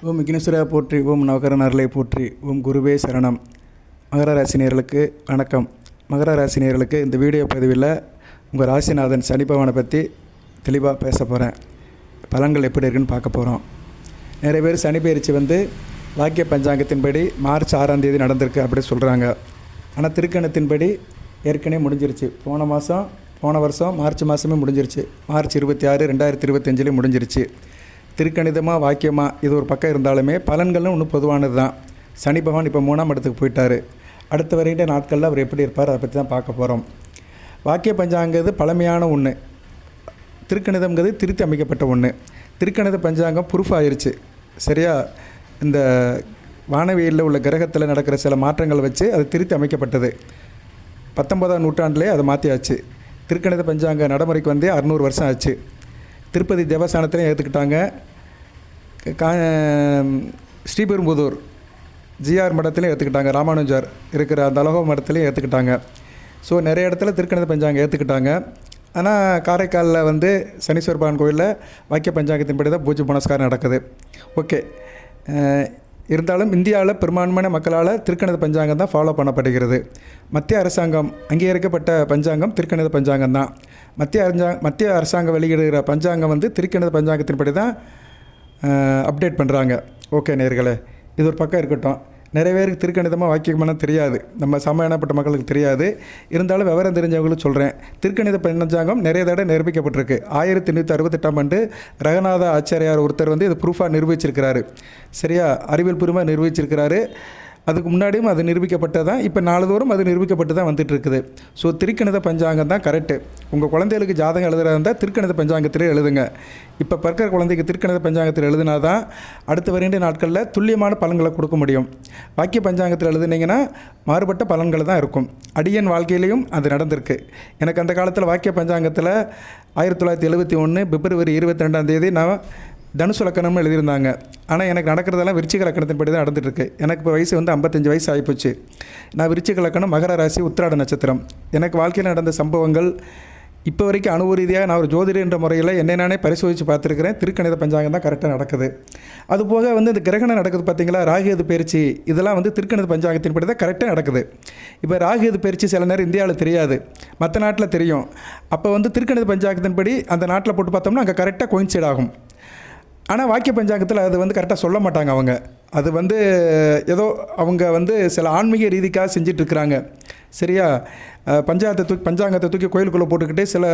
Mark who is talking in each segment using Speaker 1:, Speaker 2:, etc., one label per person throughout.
Speaker 1: ஓம் விக்னேஸ்வரா போற்றி, ஓம் நவகரன் அருளை போற்றி, ஓம் குருவே சரணம். மகர ராசினியர்களுக்கு வணக்கம். மகர ராசினியர்களுக்கு இந்த வீடியோ பதிவில் உங்கள் ராசிநாதன் சனி பகவானை பற்றி தெளிவாக பேச போகிறேன். பலன்கள் எப்படி இருக்குன்னு பார்க்க போகிறோம். நிறைய பேர் சனி பயிற்சி வாக்கிய பஞ்சாங்கத்தின்படி மார்ச் 6ஆம் தேதி நடந்திருக்கு அப்படி சொல்கிறாங்க. ஆனால் திருக்கணத்தின்படி ஏற்கனவே முடிஞ்சிருச்சு. போன வருஷம் மார்ச் மாதமே முடிஞ்சிருச்சு. மார்ச் 26, 2025 முடிஞ்சிருச்சு. திருக்கணிதமாக வாக்கியமாக இது ஒரு பக்கம் இருந்தாலுமே பலன்களும் இன்னும் பொதுவானது தான். சனி பகவான் இப்போ 3ஆம் இடத்துக்கு போயிட்டார். அடுத்த வரைகின்ற நாட்களில் அவர் எப்படி இருப்பார் அதை பற்றி தான் பார்க்க போகிறோம். வாக்கிய பஞ்சாங்கிறது பழமையான ஒன்று. திருக்கணிதம்ங்கிறது திருத்தி அமைக்கப்பட்ட ஒன்று. திருக்கணித பஞ்சாங்கம் ப்ரூஃப் ஆயிடுச்சு. சரியா? இந்த வானவியலில் உள்ள கிரகத்தில் நடக்கிற சில மாற்றங்களை வச்சு அது திருத்தி அமைக்கப்பட்டது. 19ஆம் நூற்றாண்டிலே அதை மாற்றியாச்சு. திருக்கணித பஞ்சாங்க நடைமுறைக்கு 600 வருஷம் ஆச்சு. திருப்பதி தேவஸ்தானத்திலையும் ஏற்றுக்கிட்டாங்க. ஸ்ரீபெரும்புதூர் ஜிஆர் மடத்துலையும் ஏற்றுக்கிட்டாங்க. ராமானுஜர் இருக்கிற அந்த அலோக மடத்துலையும் ஏற்றுக்கிட்டாங்க. ஸோ நிறைய இடத்துல திருக்கணித பஞ்சாங்கம் ஏற்றுக்கிட்டாங்க. ஆனால் காரைக்காலில் சனீஸ்வர பகவான் கோயிலில் வாக்கிய பஞ்சாங்கத்தின்படி தான் பூஜை புனஸ்காரம் நடக்குது. ஓகே. இருந்தாலும் இந்தியாவில் பெரும்பான்மையான மக்களால் திருக்கணித பஞ்சாங்கம் தான் ஃபாலோ பண்ணப்படுகிறது. மத்திய அரசாங்கம் அங்கீகரிக்கப்பட்ட பஞ்சாங்கம் திருக்கணித பஞ்சாங்கம் தான். மத்திய அரசாங்கம் வெளியிடுகிற பஞ்சாங்கம் திருக்கணித பஞ்சாங்கத்தின்படி தான் அப்டேட் பண்ணுறாங்க. ஓகே நேயர்களே, இது ஒரு பக்கம் இருக்கட்டும். நிறைய பேருக்கு திருக்கணிதமாக வாக்கியமான தெரியாது. நம்ம சமயப்பட்ட மக்களுக்கு தெரியாது. இருந்தாலும் விவரம் தெரிஞ்சவங்களுக்கு சொல்கிறேன். திருக்கணித பஞ்சாங்கம் நிறைய தடவை நிரூபிக்கப்பட்டிருக்கு. 1868ஆம் ஆண்டு ரங்கநாத ஆச்சாரியார் ஒருத்தர் இது ப்ரூஃபாக நிரூபிச்சிருக்கிறாரு. சரியா? அறிவியல் பூர்வமாக நிரூபிச்சிருக்கிறாரு. அதுக்கு முன்னாடியும் அது நிரூபிக்கப்பட்டதான். இப்போ நாளுதோறும் அது நிரூபிக்கப்பட்டு தான் வந்துட்டுருக்குது. ஸோ திருக்கணித பஞ்சாங்கம் தான் கரெக்டு. உங்கள் குழந்தைகளுக்கு ஜாதகம் எழுதுறதா இருந்தால் திருக்கணித பஞ்சாங்கத்திலே எழுதுங்க. இப்போ பிறக்கிற குழந்தைக்கு திருக்கணித பஞ்சாங்கத்தில் எழுதுனா தான் அடுத்த வருகின்ற நாட்களில் துல்லியமான பலன்களை கொடுக்க முடியும். வாக்கிய பஞ்சாங்கத்தில் எழுதுனீங்கன்னா மாறுபட்ட பலன்கள் தான் இருக்கும். அடியன் வாழ்க்கையிலையும் அது நடந்திருக்கு. எனக்கு அந்த காலத்தில் வாக்கிய பஞ்சாங்கத்தில் 1971 பிப்ரவரி 22ஆம் தேதி நான் தனுசு லக்கணம்னு எழுதியிருந்தாங்க. ஆனால் எனக்கு நடக்கிறதெல்லாம் விருச்சிக லக்கணத்தின்படி தான் நடந்துகிட்ருக்கு. எனக்கு இப்போ வயசு 55 வயசு ஆகிப்போச்சு. நான் விருச்சிக லக்கணம், மகர ராசி, உத்திராட நட்சத்திரம். எனக்கு வாழ்க்கையில் நடந்த சம்பவங்கள் இப்போ வரைக்கும் அனுபவ ரீதியாக நான் ஒரு ஜோதிடர் என்ற முறையில் என்னை நானே பரிசோதித்து பார்த்துருக்கிறேன். திருக்கணித பஞ்சாங்கம் தான் கரெக்டாக நடக்குது. அதுபோக இந்த கிரகணம் நடக்குது பார்த்தீங்களா, ராகுகேது பயிற்சி, இதெல்லாம் திருக்கணித பஞ்சாங்கத்தின்படி தான் கரெக்டாக நடக்குது. இப்போ ராகுகேது பயிற்சி சில நேரம் இந்தியாவில் தெரியாது, மற்ற நாட்டில் தெரியும். அப்போ திருக்கணித பஞ்சாங்கத்தின்படி அந்த நாட்டில் போட்டு பார்த்தோம்னா அங்கே கரெக்டாக கோயின்சைட் ஆகும். ஆனால் வாக்கிய பஞ்சாங்கத்தில் அது கரெக்டாக சொல்ல மாட்டாங்க. அவங்க அது ஏதோ அவங்க சில ஆன்மீக ரீதிக்காக செஞ்சிட்ருக்குறாங்க. சரியா? பஞ்சாங்கத்தை தூக்கி கோயிலுக்குள்ளே போட்டுக்கிட்டு சில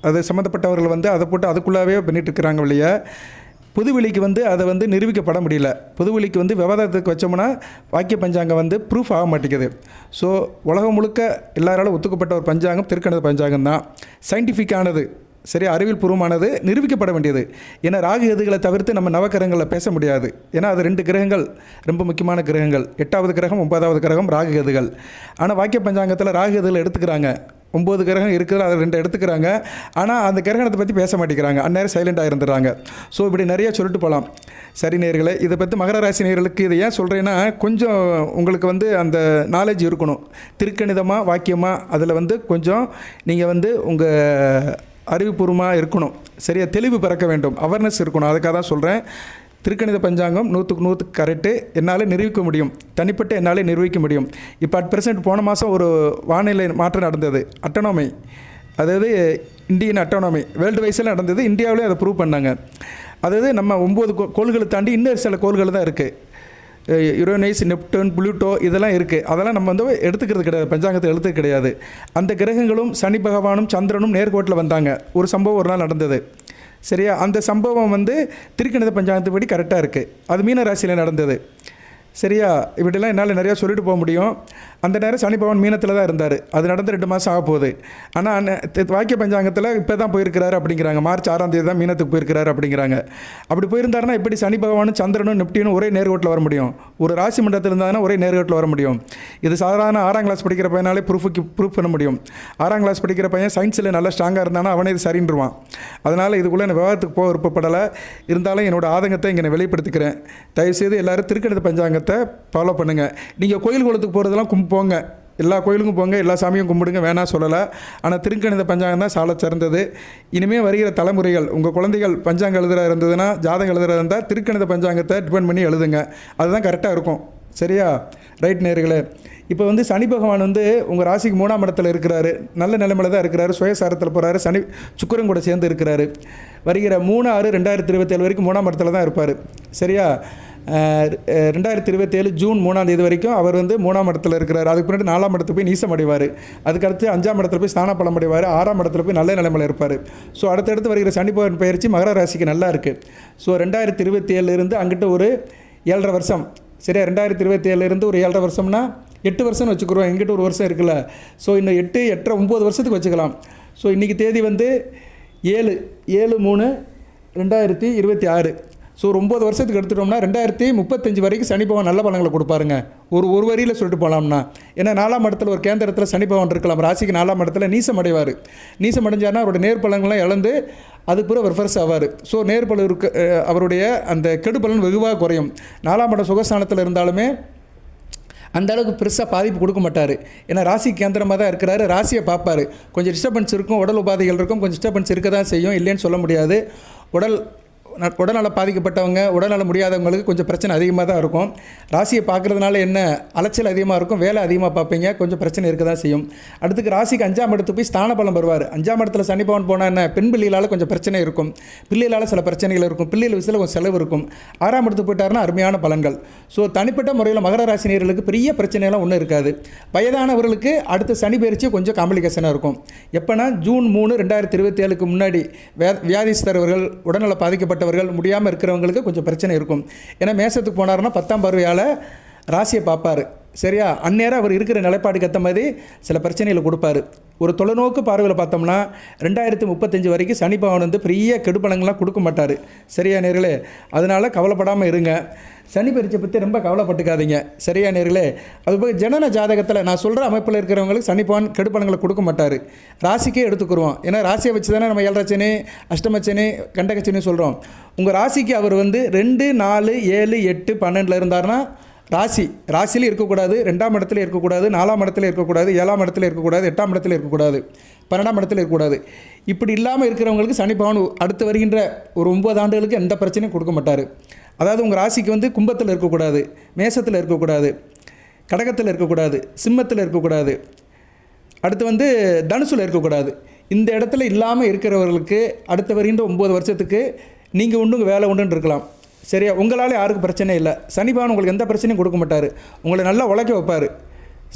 Speaker 1: அது சம்மந்தப்பட்டவர்கள் அதை போட்டு அதுக்குள்ளாவே பண்ணிட்டுருக்குறாங்க. இல்லையா? பொதுவெளிக்கு அதை நிரூபிக்கப்பட முடியல. பொதுவெளிக்கு விவாதத்துக்கு வச்சோம்னா வாக்கிய பஞ்சாங்கம் ப்ரூஃப் ஆக மாட்டேங்குது. ஸோ உலகம் முழுக்க எல்லாராலும் ஒத்துக்கப்பட்ட ஒரு பஞ்சாங்கம் திருக்கணித பஞ்சாங்கம் தான். சயின்டிஃபிக்கானது. சரி, அறிவியல் பூர்வமானது, நிரூபிக்கப்பட வேண்டியது. ஏன்னா ராகு கேதுகளை தவிர்த்து நம்ம நவக்கிரகங்களில் பேச முடியாது. ஏன்னா அது 2 கிரகங்கள் ரொம்ப முக்கியமான கிரகங்கள். 8வது கிரகம் 9வது கிரகம் ராகு கேதுகள். ஆனால் வாக்கிய பஞ்சாங்கத்தில் ராகு கேதுகளை எடுத்துக்கிறாங்க. 9 கிரகம் இருக்குது, அதை 2 எடுத்துக்கிறாங்க. ஆனால் அந்த கிரகணத்தை பற்றி பேச மாட்டேங்கிறாங்க. அந்நேரம் சைலண்டாக இருந்துடுறாங்க. ஸோ இப்படி நிறைய சொல்லிட்டு போகலாம். சரி நேயர்களே, இதை பற்றி மகர ராசி நேயர்களுக்கு இதை ஏன் சொல்கிறேன்னா, கொஞ்சம் உங்களுக்கு அந்த நாலேஜ் இருக்கணும். திருக்கணிதமாக வாக்கியமாக அதில் கொஞ்சம் நீங்கள் உங்கள் அறிவுபூர்வமாக இருக்கணும். சரியா? தெளிவு பிறக்க வேண்டும், அவேர்னஸ் இருக்கணும். அதுக்காக தான் சொல்கிறேன். திருக்கணித பஞ்சாங்கம் 100க்கு 100 கரெக்டு. என்னால் நிரூபிக்க முடியும். தனிப்பட்ட என்னால் நிரூபிக்க முடியும். இப்போ அட் போன மாதம் ஒரு வானிலை மாற்றம் நடந்தது. அட்டானமி, அதாவது இந்தியன் அட்டானமி வேர்ல்டு வைஸில் நடந்தது. இந்தியாவிலே அதை ப்ரூவ் பண்ணாங்க. அதாவது நம்ம 9 கோள்களை தாண்டி இன்னும் சில கோள்கள் தான் இருக்குது. யுரேனஸ், நெப்டூன், புளூட்டோ இதெல்லாம் இருக்குது. அதெல்லாம் நம்ம எடுத்துக்கிறது கிடையாது, பஞ்சாங்கத்தை எடுத்துக்க கிடையாது. அந்த கிரகங்களும் சனி பகவானும் சந்திரனும் நேர்கோட்டில் வந்தாங்க. ஒரு சம்பவம் ஒரு நாள் நடந்தது. சரியா? அந்த சம்பவம் திருக்கணித பஞ்சாங்கத்துப்படி கரெக்டாக இருக்குது. அது மீன ராசியில் நடந்தது. சரியா? இப்படிலாம் என்னால் நிறையா சொல்லிட்டு போக முடியும். அந்த நேரம் சனி பகவான் மீனத்தில் தான் இருந்தார். அது நடந்து 2 மாதம் ஆக போகுது. ஆனால் வாக்கிய பஞ்சாங்கத்தில் இப்போ தான் போயிருக்கிறாரு அப்படிங்கிறாங்க. மார்ச் 6ஆம் தேதி தான் மீனத்துக்கு போயிருக்கிறாரு அப்படிங்கிறாங்க. அப்படி போயிருந்தாருன்னா எப்படி சனி பகவானும் சந்திரனும் நெப்டியூனும் ஒரே நேர்கோட்டில் வர முடியும்? ஒரு ராசி மண்டலத்தில் இருந்தாங்கன்னா ஒரே நேர்கோட்டில் வர முடியும். இது சாதாரண 6ஆம் கிளாஸ் படிக்கிற பையனாலே ப்ரூஃப் பண்ண முடியும். 6ஆம் கிளாஸ் படிக்கிற பையன் சயின்ஸில் நல்லா ஸ்ட்ராங்காக இருந்தானா அவனே இது சரின்றுவான். அதனால் இதுக்குள்ளே நான் விவாதத்துக்கு போக விருப்பப்படலை. இருந்தாலும் என்னோடய ஆதங்கத்தை இங்கே நான் வெளிப்படுத்திக்கிறேன். தயவுசெய்து எல்லோரும் திருக்கணித பஞ்சாங்கத்தை ஃபாலோ பண்ணுங்கள். நீங்கள் கோயில் குளத்துக்கு போகிறதெல்லாம் போங்க. எல்லா கோயிலுக்கும் போங்க, எல்லா சாமியும் கும்பிடுங்க, வேணாம் சொல்லலை. ஆனால் திருக்கணித பஞ்சாங்கம் தான் சால சிறந்தது. இனிமேல் வருகிற தலைமுறைகள் உங்கள் குழந்தைகள் பஞ்சாங்கம் எழுதுறா இருந்ததுன்னா, ஜாதகம் எழுதுறா இருந்தால் திருக்கணித பஞ்சாங்கத்தை டிபெண்ட் பண்ணி எழுதுங்க. அதுதான் கரெக்டாக இருக்கும். சரியா? ரைட் நேயர்களே. இப்போ வந்து சனி பகவான் வந்து உங்கள் ராசிக்கு 3ஆம் இடத்துல இருக்கிறாரு. நல்ல நிலைமையில் தான் இருக்கிறாரு. சுயசாரத்தில் போகிறாரு. சனி சுக்கிரன் கூட சேர்ந்து இருக்கிறாரு. வருகிற 3/6/2027 வரைக்கும் 3ஆம் இடத்துல தான் இருப்பார். சரியா? 2027 ஜூன் 3ஆம் தேதி வரைக்கும் அவர் வந்து 3ஆம் இடத்துல இருக்கிறார். அதுக்கு பின்னாடி 4ஆம் இடத்துல போய் நீசம் அடைவார். அதுக்கடுத்து 5ஆம் இடத்துல போய் ஸ்தான பலம் அடைவார். 6ஆம் இடத்துல போய் நல்ல நிலைமையில் இருப்பார். ஸோ அடுத்தடுத்து வருகிற சனி பகவான் பயிற்சி மகர ராசிக்கு நல்லா இருக்குது. ஸோ 2027 அங்கிட்ட ஒரு 7.5 வருஷம். சரியா? 2027 ஒரு 7.5 வருஷம்னா 8 வருஷம்னு வச்சுக்கிறோம். எங்கிட்ட ஒரு வருஷம் இருக்குல்ல. ஸோ இன்னும் 8, 8, 9 வருஷத்துக்கு வச்சுக்கலாம். ஸோ இன்றைக்கி தேதி வந்து 7/3/2026. ஸோ ஒரு 9 வருஷத்துக்கு எடுத்துட்டோம்னா 2035 வரைக்கும் சனி பகவான் நல்ல பலன்களை கொடுப்பாருங்க. ஒரு வரியில் சொல்லிட்டு போகலாம்னா. ஏன்னா 4ஆம் இடத்துல ஒரு கேந்திரத்தில் சனி பகவான் இருக்கலாம். ராசிக்கு 4ஆம் இடத்துல நீசம் அடைவார். நீசம் அடைஞ்சார்னா அவருடைய நேர்பலன்கள்லாம் இழந்து அதுக்கு பிறகு அவர் ஃபர்ஸ்ட் ஆவார். ஸோ நேர்பலன் அவருடைய அந்த கெடுபலன் வெகுவாக குறையும். 4ஆம் இடம் சுகஸ்தானத்தில் இருந்தாலுமே அந்த அளவுக்கு பெருசாக பாதிப்பு கொடுக்க மாட்டார். ஏன்னா ராசி கேந்திரமாக தான் இருக்கிறாரு. ராசியை பார்ப்பார். கொஞ்சம் டிஸ்டர்பன்ஸ் இருக்கும், உடல் உபாதைகள் இருக்கும், கொஞ்சம் டிஸ்டர்பன்ஸ் இருக்க தான் செய்யும், இல்லைன்னு சொல்ல முடியாது. உடல்நலம் பாதிக்கப்பட்டவங்க, உடல்நலம் முடியாதவங்களுக்கு கொஞ்சம் பிரச்சனை அதிகமாக தான் இருக்கும். ராசியை பார்க்குறதுனால என்ன அலைச்சல் அதிகமாக இருக்கும், வேலை அதிகமாக பார்ப்பீங்க, கொஞ்சம் பிரச்சனை இருக்க தான் செய்யும். அடுத்துக்கு ராசிக்கு 5ஆம் இடத்துக்கு போய் ஸ்தான பலம் வருவார். 5ஆம் இடத்துல சனி பகவான் போனால் என்ன, பெண் பிள்ளைகளால் கொஞ்சம் பிரச்சனை இருக்கும், பிள்ளைகளால் சில பிரச்சனைகள் இருக்கும், பிள்ளைகள் விஷயத்தில் கொஞ்சம் செலவு இருக்கும். 6ஆம் இடத்துக்கு போயிட்டாருன்னா அருமையான பலன்கள். ஸோ தனிப்பட்ட முறையில் மகர ராசி நேயர்களுக்கு பெரிய பிரச்சனைலாம் ஒன்றும் இருக்காது. வயதானவர்களுக்கு அடுத்த சனி பயிற்சி கொஞ்சம் காம்ப்ளிகேஷனாக இருக்கும். எப்போனா ஜூன் 3, 2027 முன்னாடி வியாதிஸ்தரவர்கள், உடல்நல பாதிக்கப்பட்ட முடியாமல் இருக்கிறவங்களுக்கு கொஞ்சம் பிரச்சனை இருக்கும். ஏன்னா மேசத்துக்கு போனாருன்னா 10ஆம் பார்வையால் ராசியை பார்ப்பார். சரியா? அந்நேரம் அவர் இருக்கிற நிலைப்பாடுக்கு ஏற்ற மாதிரி சில பிரச்சனைகளை கொடுப்பார். ஒரு தொலைநோக்கு பார்வையில் பார்த்தோம்னா 2035 வரைக்கும் சனி பகவான் வந்து பெரிய கெடுபலங்கள்லாம் கொடுக்க மாட்டார். சரியா நேர்களே? அதனால் கவலைப்படாமல் இருங்க. சனி பயிற்சியை பற்றி ரொம்ப கவலைப்பட்டுக்காதீங்க. சரியா நேர்களே? அதுபோக ஜனன ஜாதகத்தில் நான் சொல்கிற அமைப்பில் இருக்கிறவங்களுக்கு சனி பகவான் கெடுபலங்களை கொடுக்க மாட்டார். ராசிக்கே எடுத்துக்குருவோம். ஏன்னா ராசியை வச்சு தானே நம்ம 7 அஷ்டமச்சனி கண்டகச்சனி சொல்கிறோம். உங்கள் ராசிக்கு அவர் வந்து 2, 4, 7, 8, 12 இருந்தார்னா ராசியிலே இருக்கக்கூடாது, 2ஆம் இடத்துல இருக்கக்கூடாது, 4ஆம் இடத்துல இருக்கக்கூடாது, 7ஆம் இடத்துல இருக்கக்கூடாது, 8ஆம் இடத்துல இருக்கக்கூடாது, 12ஆம் இடத்துல இருக்கக்கூடாது. இப்படி இல்லாமல் இருக்கிறவங்களுக்கு சனி பகவான் அடுத்து வருகின்ற ஒரு 9 ஆண்டுகளுக்கு எந்த பிரச்சனையும் கொடுக்க மாட்டார். அதாவது உங்கள் ராசிக்கு வந்து கும்பத்தில் இருக்கக்கூடாது, மேசத்தில் இருக்கக்கூடாது, கடகத்தில் இருக்கக்கூடாது, சிம்மத்தில் இருக்கக்கூடாது, அடுத்து வந்து தனுசில் இருக்கக்கூடாது. இந்த இடத்துல இல்லாமல் இருக்கிறவர்களுக்கு அடுத்து வருகின்ற 9 வருஷத்துக்கு நீங்கள் உண்டு வேலை உண்டுன்னு இருக்கலாம். சரியா? உங்களால் யாருக்கும் பிரச்சனை இல்லை. சனி பகவான் உங்களுக்கு எந்த பிரச்சனையும் கொடுக்க மாட்டார். உங்களை நல்லா உழைக்க வைப்பார்.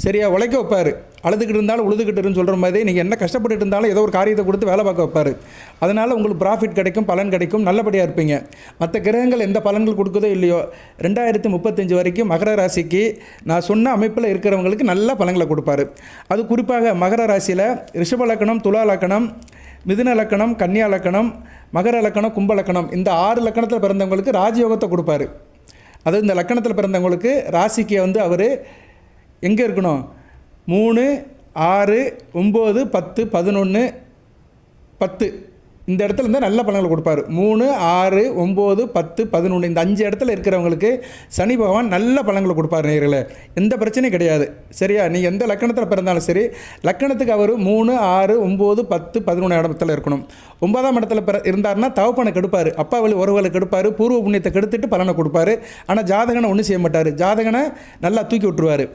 Speaker 1: சரியா? உழைக்க வைப்பார். அழுதுகிட்டு இருந்தாலும் உழுதுகிட்டுன்னு சொல்கிற மாதிரி நீங்கள் என்ன கஷ்டப்பட்டு இருந்தாலும் ஏதோ ஒரு காரியத்தை கொடுத்து வேலை பார்க்க வைப்பார். அதனால் உங்களுக்கு ப்ராஃபிட் கிடைக்கும், பலன் கிடைக்கும், நல்லபடியாக இருப்பீங்க. மற்ற கிரகங்கள் எந்த பலன்கள் கொடுக்குதோ இல்லையோ 2035 வரைக்கும் மகர ராசிக்கு நான் சொன்ன அமைப்பில் இருக்கிறவங்களுக்கு நல்ல பலன்களை கொடுப்பார். அது குறிப்பாக மகர ராசியில் ரிஷப லக்கணம், துலா லக்கணம், மிதுன லக்கணம், கன்னியா லக்கணம், மகர லக்கணம், கும்ப லக்கணம், இந்த 6 லக்கணத்தில் பிறந்தவங்களுக்கு ராஜயோகத்தை கொடுப்பார். அதாவது இந்த லக்கணத்தில் பிறந்தவங்களுக்கு ராசிக்கு வந்து அவர் எங்கே இருக்கணும், 3, 6, 9, 10, 11, 10 இந்த இடத்துல இருந்தால் நல்ல பலன்களை கொடுப்பார். 3, 6, 9, 10, 11 இந்த 5 இடத்துல இருக்கிறவங்களுக்கு சனி பகவான் நல்ல பலன்களை கொடுப்பார். நேயர்களே, எந்த பிரச்சனையும் கிடையாது. சரியா? நீங்கள் எந்த லக்கணத்தில் பிறந்தாலும் சரி, லக்கணத்துக்கு அவர் 3, 6, 9, 10, 11 இடத்துல இருக்கணும். 9ஆம் இடத்துல இருந்தார்னா தவப்பனை கெடுப்பார், அப்பா வழி உறவுகளை கெடுப்பார், பூர்வ புண்ணியத்தை கெடுத்துட்டு பலனை கொடுப்பார். ஆனால் ஜாதகனை ஒன்றும் செய்ய மாட்டார். ஜாதகனை நல்லா தூக்கி விட்டுருவார்.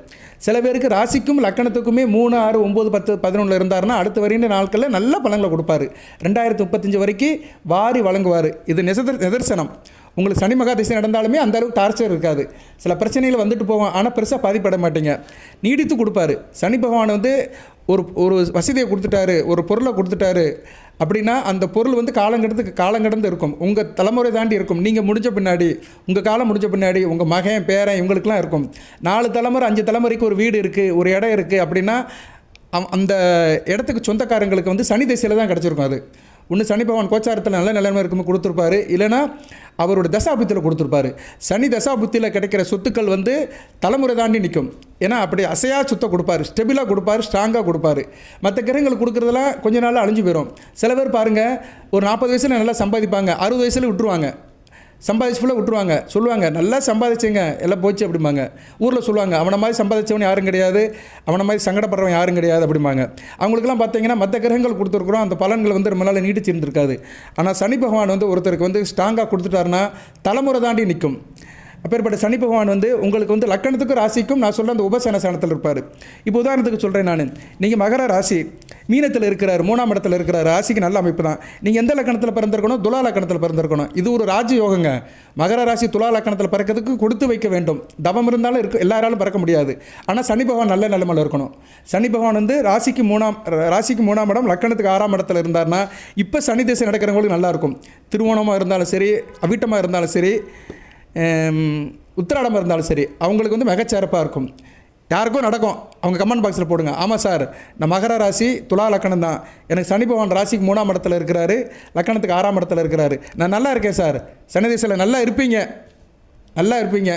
Speaker 1: சில பேருக்கு ராசிக்கும் லக்கணத்துக்குமே 3, 6, 9, 10, 11 இருந்தார்னா அடுத்து வருகின்ற நாட்களில் நல்ல பலன்களை கொடுப்பார். 2035 வரைக்கும் வாரி வழங்குவார். இது நிதர்சனம். உங்களுக்கு சனி மகாதிசை நடந்தாலுமே அந்த அளவுக்கு டார்ச்சர் இருக்காது. சில பிரச்சனைகள் வந்துட்டு போவோம், ஆனால் பெருசாக பாதிப்பட மாட்டீங்க. நீடித்து கொடுப்பார். சனி பகவான் வந்து ஒரு வசதியை கொடுத்துட்டாரு, ஒரு பொருளை கொடுத்துட்டாரு அப்படின்னா அந்த பொருள் வந்து காலங்கடந்து இருக்கும். உங்கள் தலைமுறை தாண்டி இருக்கும். நீங்கள் முடிஞ்ச பின்னாடி, உங்கள் காலம் முடிஞ்ச பின்னாடி உங்கள் மகன், பேரன் இவங்களுக்குலாம் இருக்கும். 4 தலைமுறை 5 தலைமுறைக்கு ஒரு வீடு இருக்குது, ஒரு இடம் இருக்குது அப்படின்னா அந்த இடத்துக்கு சொந்தக்காரங்களுக்கு வந்து சனி திசையில் தான் கிடச்சிருக்கும். அது ஒன்று சனி பகவான் கோச்சாரத்தில் நல்ல நிலைமை இருக்கும்போது கொடுத்துருப்பாரு, இல்லைனா அவரோட தசாபுத்தியில் கொடுத்துருப்பாரு. சனி தசாபுத்தியில் கிடைக்கிற சொத்துக்கள் வந்து தலைமுறை தாண்டி நிற்கும். ஏன்னா அப்படி அசையா சொத்தை கொடுப்பாரு, ஸ்டெபிளாக கொடுப்பாரு, ஸ்ட்ராங்காக கொடுப்பாரு. மற்ற கிரகங்கள் கொடுக்குறதெல்லாம் கொஞ்ச நாள் அழிஞ்சு போயிடும். சில பேர் பாருங்கள், ஒரு 40 வயசில் நல்லா சம்பாதிப்பாங்க, 60 வயசில் விட்டுருவாங்க. சம்பாதிச்சு ஃபுல்லாக விட்டுருவாங்க. சொல்லுவாங்க நல்லா சம்பாதிச்சுங்க எல்லாம் போச்சு அப்படிம்பாங்க. ஊரில் சொல்லுவாங்க அவனை மாதிரி சம்பாதிச்சவன் யாரும் கிடையாது, அவனை மாதிரி சங்கடப்படுறவன் யாரும் கிடையாது அப்படிம்பாங்க. அவங்களுக்குலாம் பார்த்தீங்கன்னா மற்ற கிரகங்கள் கொடுத்துருக்குறோம், அந்த பலன்கள் வந்து ரொம்ப நாள் நீடிச்சு இருந்திருக்காது. ஆனால் சனி பகவான் வந்து ஒருத்தருக்கு வந்து ஸ்ட்ராங்காக கொடுத்துட்டாருன்னா தலைமுறை தாண்டி நிற்கும். அப்பேற்பட்ட சனி பகவான் வந்து உங்களுக்கு வந்து லக்கணத்துக்கும் ராசிக்கும் நான் சொல்ல அந்த உபசனசானத்தில் இருப்பார். இப்போ உதாரணத்துக்கு சொல்கிறேன் நான், நீங்கள் மகர ராசி மீனத்தில் இருக்கிறார், 3ஆம் இடத்துல இருக்கிறார், ராசிக்கு நல்ல அமைப்பு தான். நீங்கள் எந்த லக்கணத்தில் பிறந்திருக்கணும்? துலா லக்கணத்தில் பிறந்திருக்கணும். இது ஒரு ராஜயோகங்க. மகர ராசி துலா லக்கணத்தில் பிறக்கிறதுக்கு கொடுத்து வைக்க வேண்டும். தவம் இருந்தாலும் எல்லாராலும் பிறக்க முடியாது. ஆனால் சனி பகவான் நல்ல நிலைமையில் இருக்கணும். சனி பகவான் வந்து ராசிக்கு 3ஆம் இடம் லக்கணத்துக்கு 6ஆம் இடத்துல இருந்தார்னா இப்போ சனி திசை நடக்கிறவங்களுக்கு நல்லாயிருக்கும். திருவோணமாக இருந்தாலும் சரி, அவிட்டமாக இருந்தாலும் சரி, உத்திராடமாக இருந்தாலும் சரி, அவங்களுக்கு வந்து மிகச்சிறப்பாக இருக்கும். யாருக்கும் நடக்கும். அவங்க கமெண்ட் பாக்ஸில் போடுங்க, ஆமாம் சார் நான் மகர ராசி துலா லக்கணம் தான், எனக்கு சனி பகவான் ராசிக்கு 3ஆம் இடத்துல இருக்கிறாரு, லக்கணத்துக்கு 6ஆம் இடத்துல இருக்கிறாரு, நான் நல்லா இருக்கேன் சார். சனி திசையில் நல்லா இருப்பீங்க, நல்லா இருப்பீங்க.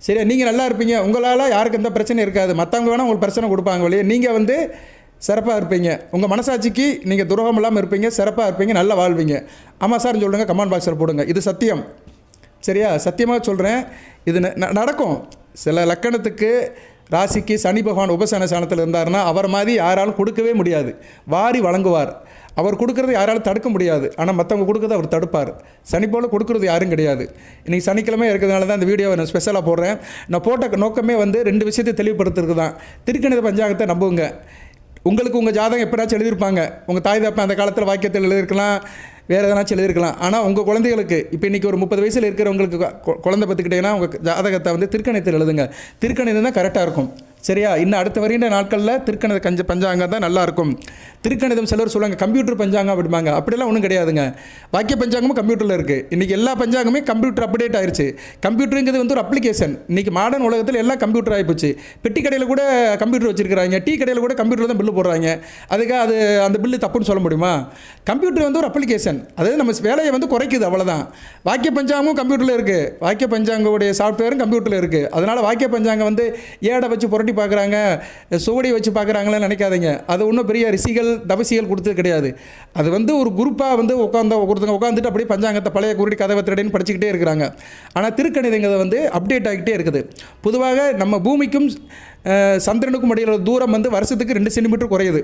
Speaker 1: சரியா, நீங்கள் நல்லா இருப்பீங்க. உங்களால் யாருக்கு எந்த பிரச்சனையும் இருக்காது. மற்றவங்க வேணால் உங்களுக்கு பிரச்சனை கொடுப்பாங்க வழியே, நீங்கள் வந்து சிறப்பாக இருப்பீங்க. உங்கள் மனசாட்சிக்கு நீங்கள் துரோகம் இல்லாமல் இருப்பீங்க, சிறப்பாக இருப்பீங்க, நல்லா வாழ்வீங்க. ஆமாம் சார்னு சொல்லுங்கள், கமெண்ட் பாக்ஸில் போடுங்க. இது சத்தியம். சரியா, சத்தியமாக சொல்கிறேன். இது நடக்கும். சில லக்கணத்துக்கு ராசிக்கு சனி பகவான் உபசனசானத்தில் இருந்தார்னா அவர் மாதிரி யாராலும் கொடுக்கவே முடியாது. வாரி வழங்குவார். அவர் கொடுக்குறது யாராலும் தடுக்க முடியாது. ஆனால் மற்றவங்க கொடுக்குறத அவர் தடுப்பார். சனி போல் கொடுக்குறது யாரும் கிடையாது. இன்றைக்கி சனிக்கிழமை இருக்கிறதுனால தான் இந்த வீடியோவை நான் ஸ்பெஷலாக போடுறேன். நான் போட்ட நோக்கமே வந்து 2 விஷயத்தை தெளிவுபடுத்துறது தான். திருக்கணித பஞ்சாங்கத்தை நம்புங்க. உங்களுக்கு உங்கள் ஜாதகம் எப்படாச்சும் எழுதியிருப்பாங்க. உங்கள் தாய் தப்பன் அந்த காலத்தில் வாக்கியத்தில் எழுதியிருக்கலாம், வேறு எதனாச்சும் எழுதியிருக்கலாம். ஆனால் உங்கள் குழந்தைகளுக்கு இப்போ இன்றைக்கி ஒரு 30 வயசில் இருக்கிறவங்களுக்கு குழந்தை பார்த்துக்கிட்டீங்கன்னா உங்கள் ஜாதகத்தை வந்து திருக்கணிதத்தில் எழுதுங்க. திருக்கணிதம் தான் கரெக்டாக இருக்கும். சரியா, இன்னும் அடுத்த வருகின்ற நாட்களில் திருக்கணித பஞ்சாங்கம் தான் நல்லாயிருக்கும். திருக்கணிதம் சிலர் சொல்லுவாங்க கம்ப்யூட்டர் பஞ்சாங்கம் அப்படிம்பாங்க. அப்படிலாம் ஒன்றும் கிடையாதுங்க. வாக்கிய பஞ்சாங்கமும் கம்ப்யூட்டரில் இருக்குது. இன்றைக்கி எல்லா பஞ்சாங்கமே கம்ப்யூட்டர் அப்டேட் ஆயிடுச்சு. கம்ப்யூட்டருங்கிறது வந்து ஒரு அப்ளிகேஷன். இன்றைக்கி மாடர்ன் உலகத்தில் எல்லாம் கம்ப்யூட்டர் ஆகிப்போச்சு. பெட்டி கடையில் கூட கம்ப்யூட்டர் வச்சுருக்கிறாங்க, டீ கடையில் கூட கம்ப்யூட்டர் தான் பில்லு போடுறாங்க. அதுக்காக அது அந்த பில்லு தப்புன்னு சொல்ல முடியுமா? கம்ப்யூட்டர் வந்து ஒரு அப்ளிகேஷன், அதாவது நம்ம வேலையை வந்து குறைக்குது, அவ்வளோதான். வாக்கிய பஞ்சாங்கமும் கம்ப்யூட்டரில் இருக்குது, வாக்கிய பஞ்சாங்கோடைய சாஃப்ட்வேரும் கம்ப்யூட்டரில் இருக்குது. அதனால் வாக்கிய பஞ்சாங்கம் வந்து ஏடை வச்சு புரட்டி பார்க்குறாங்க, சுவடி வச்சு பார்க்குறாங்களேன்னு நினைக்காதீங்க. அது ஒன்றும் பெரிய ரிஷிகள் தபசிகள் கொடுத்தது கிடையாது. அது வந்து ஒரு குரூப்பாக வந்து ஒருத்தங்க உட்காந்துட்டு அப்படியே பஞ்சாங்கத்தை பழைய குருடி கதவை திருடின்னு படிச்சுக்கிட்டே இருக்கிறாங்க. ஆனால் திருக்கணிதங்கிறது வந்து அப்டேட் ஆகிக்கிட்டே இருக்குது. பொதுவாக நம்ம பூமிக்கும் சந்திரனுக்கும் இடையில தூரம் வந்து வருஷத்துக்கு 2 சென்டிமீட்டர் குறையுது.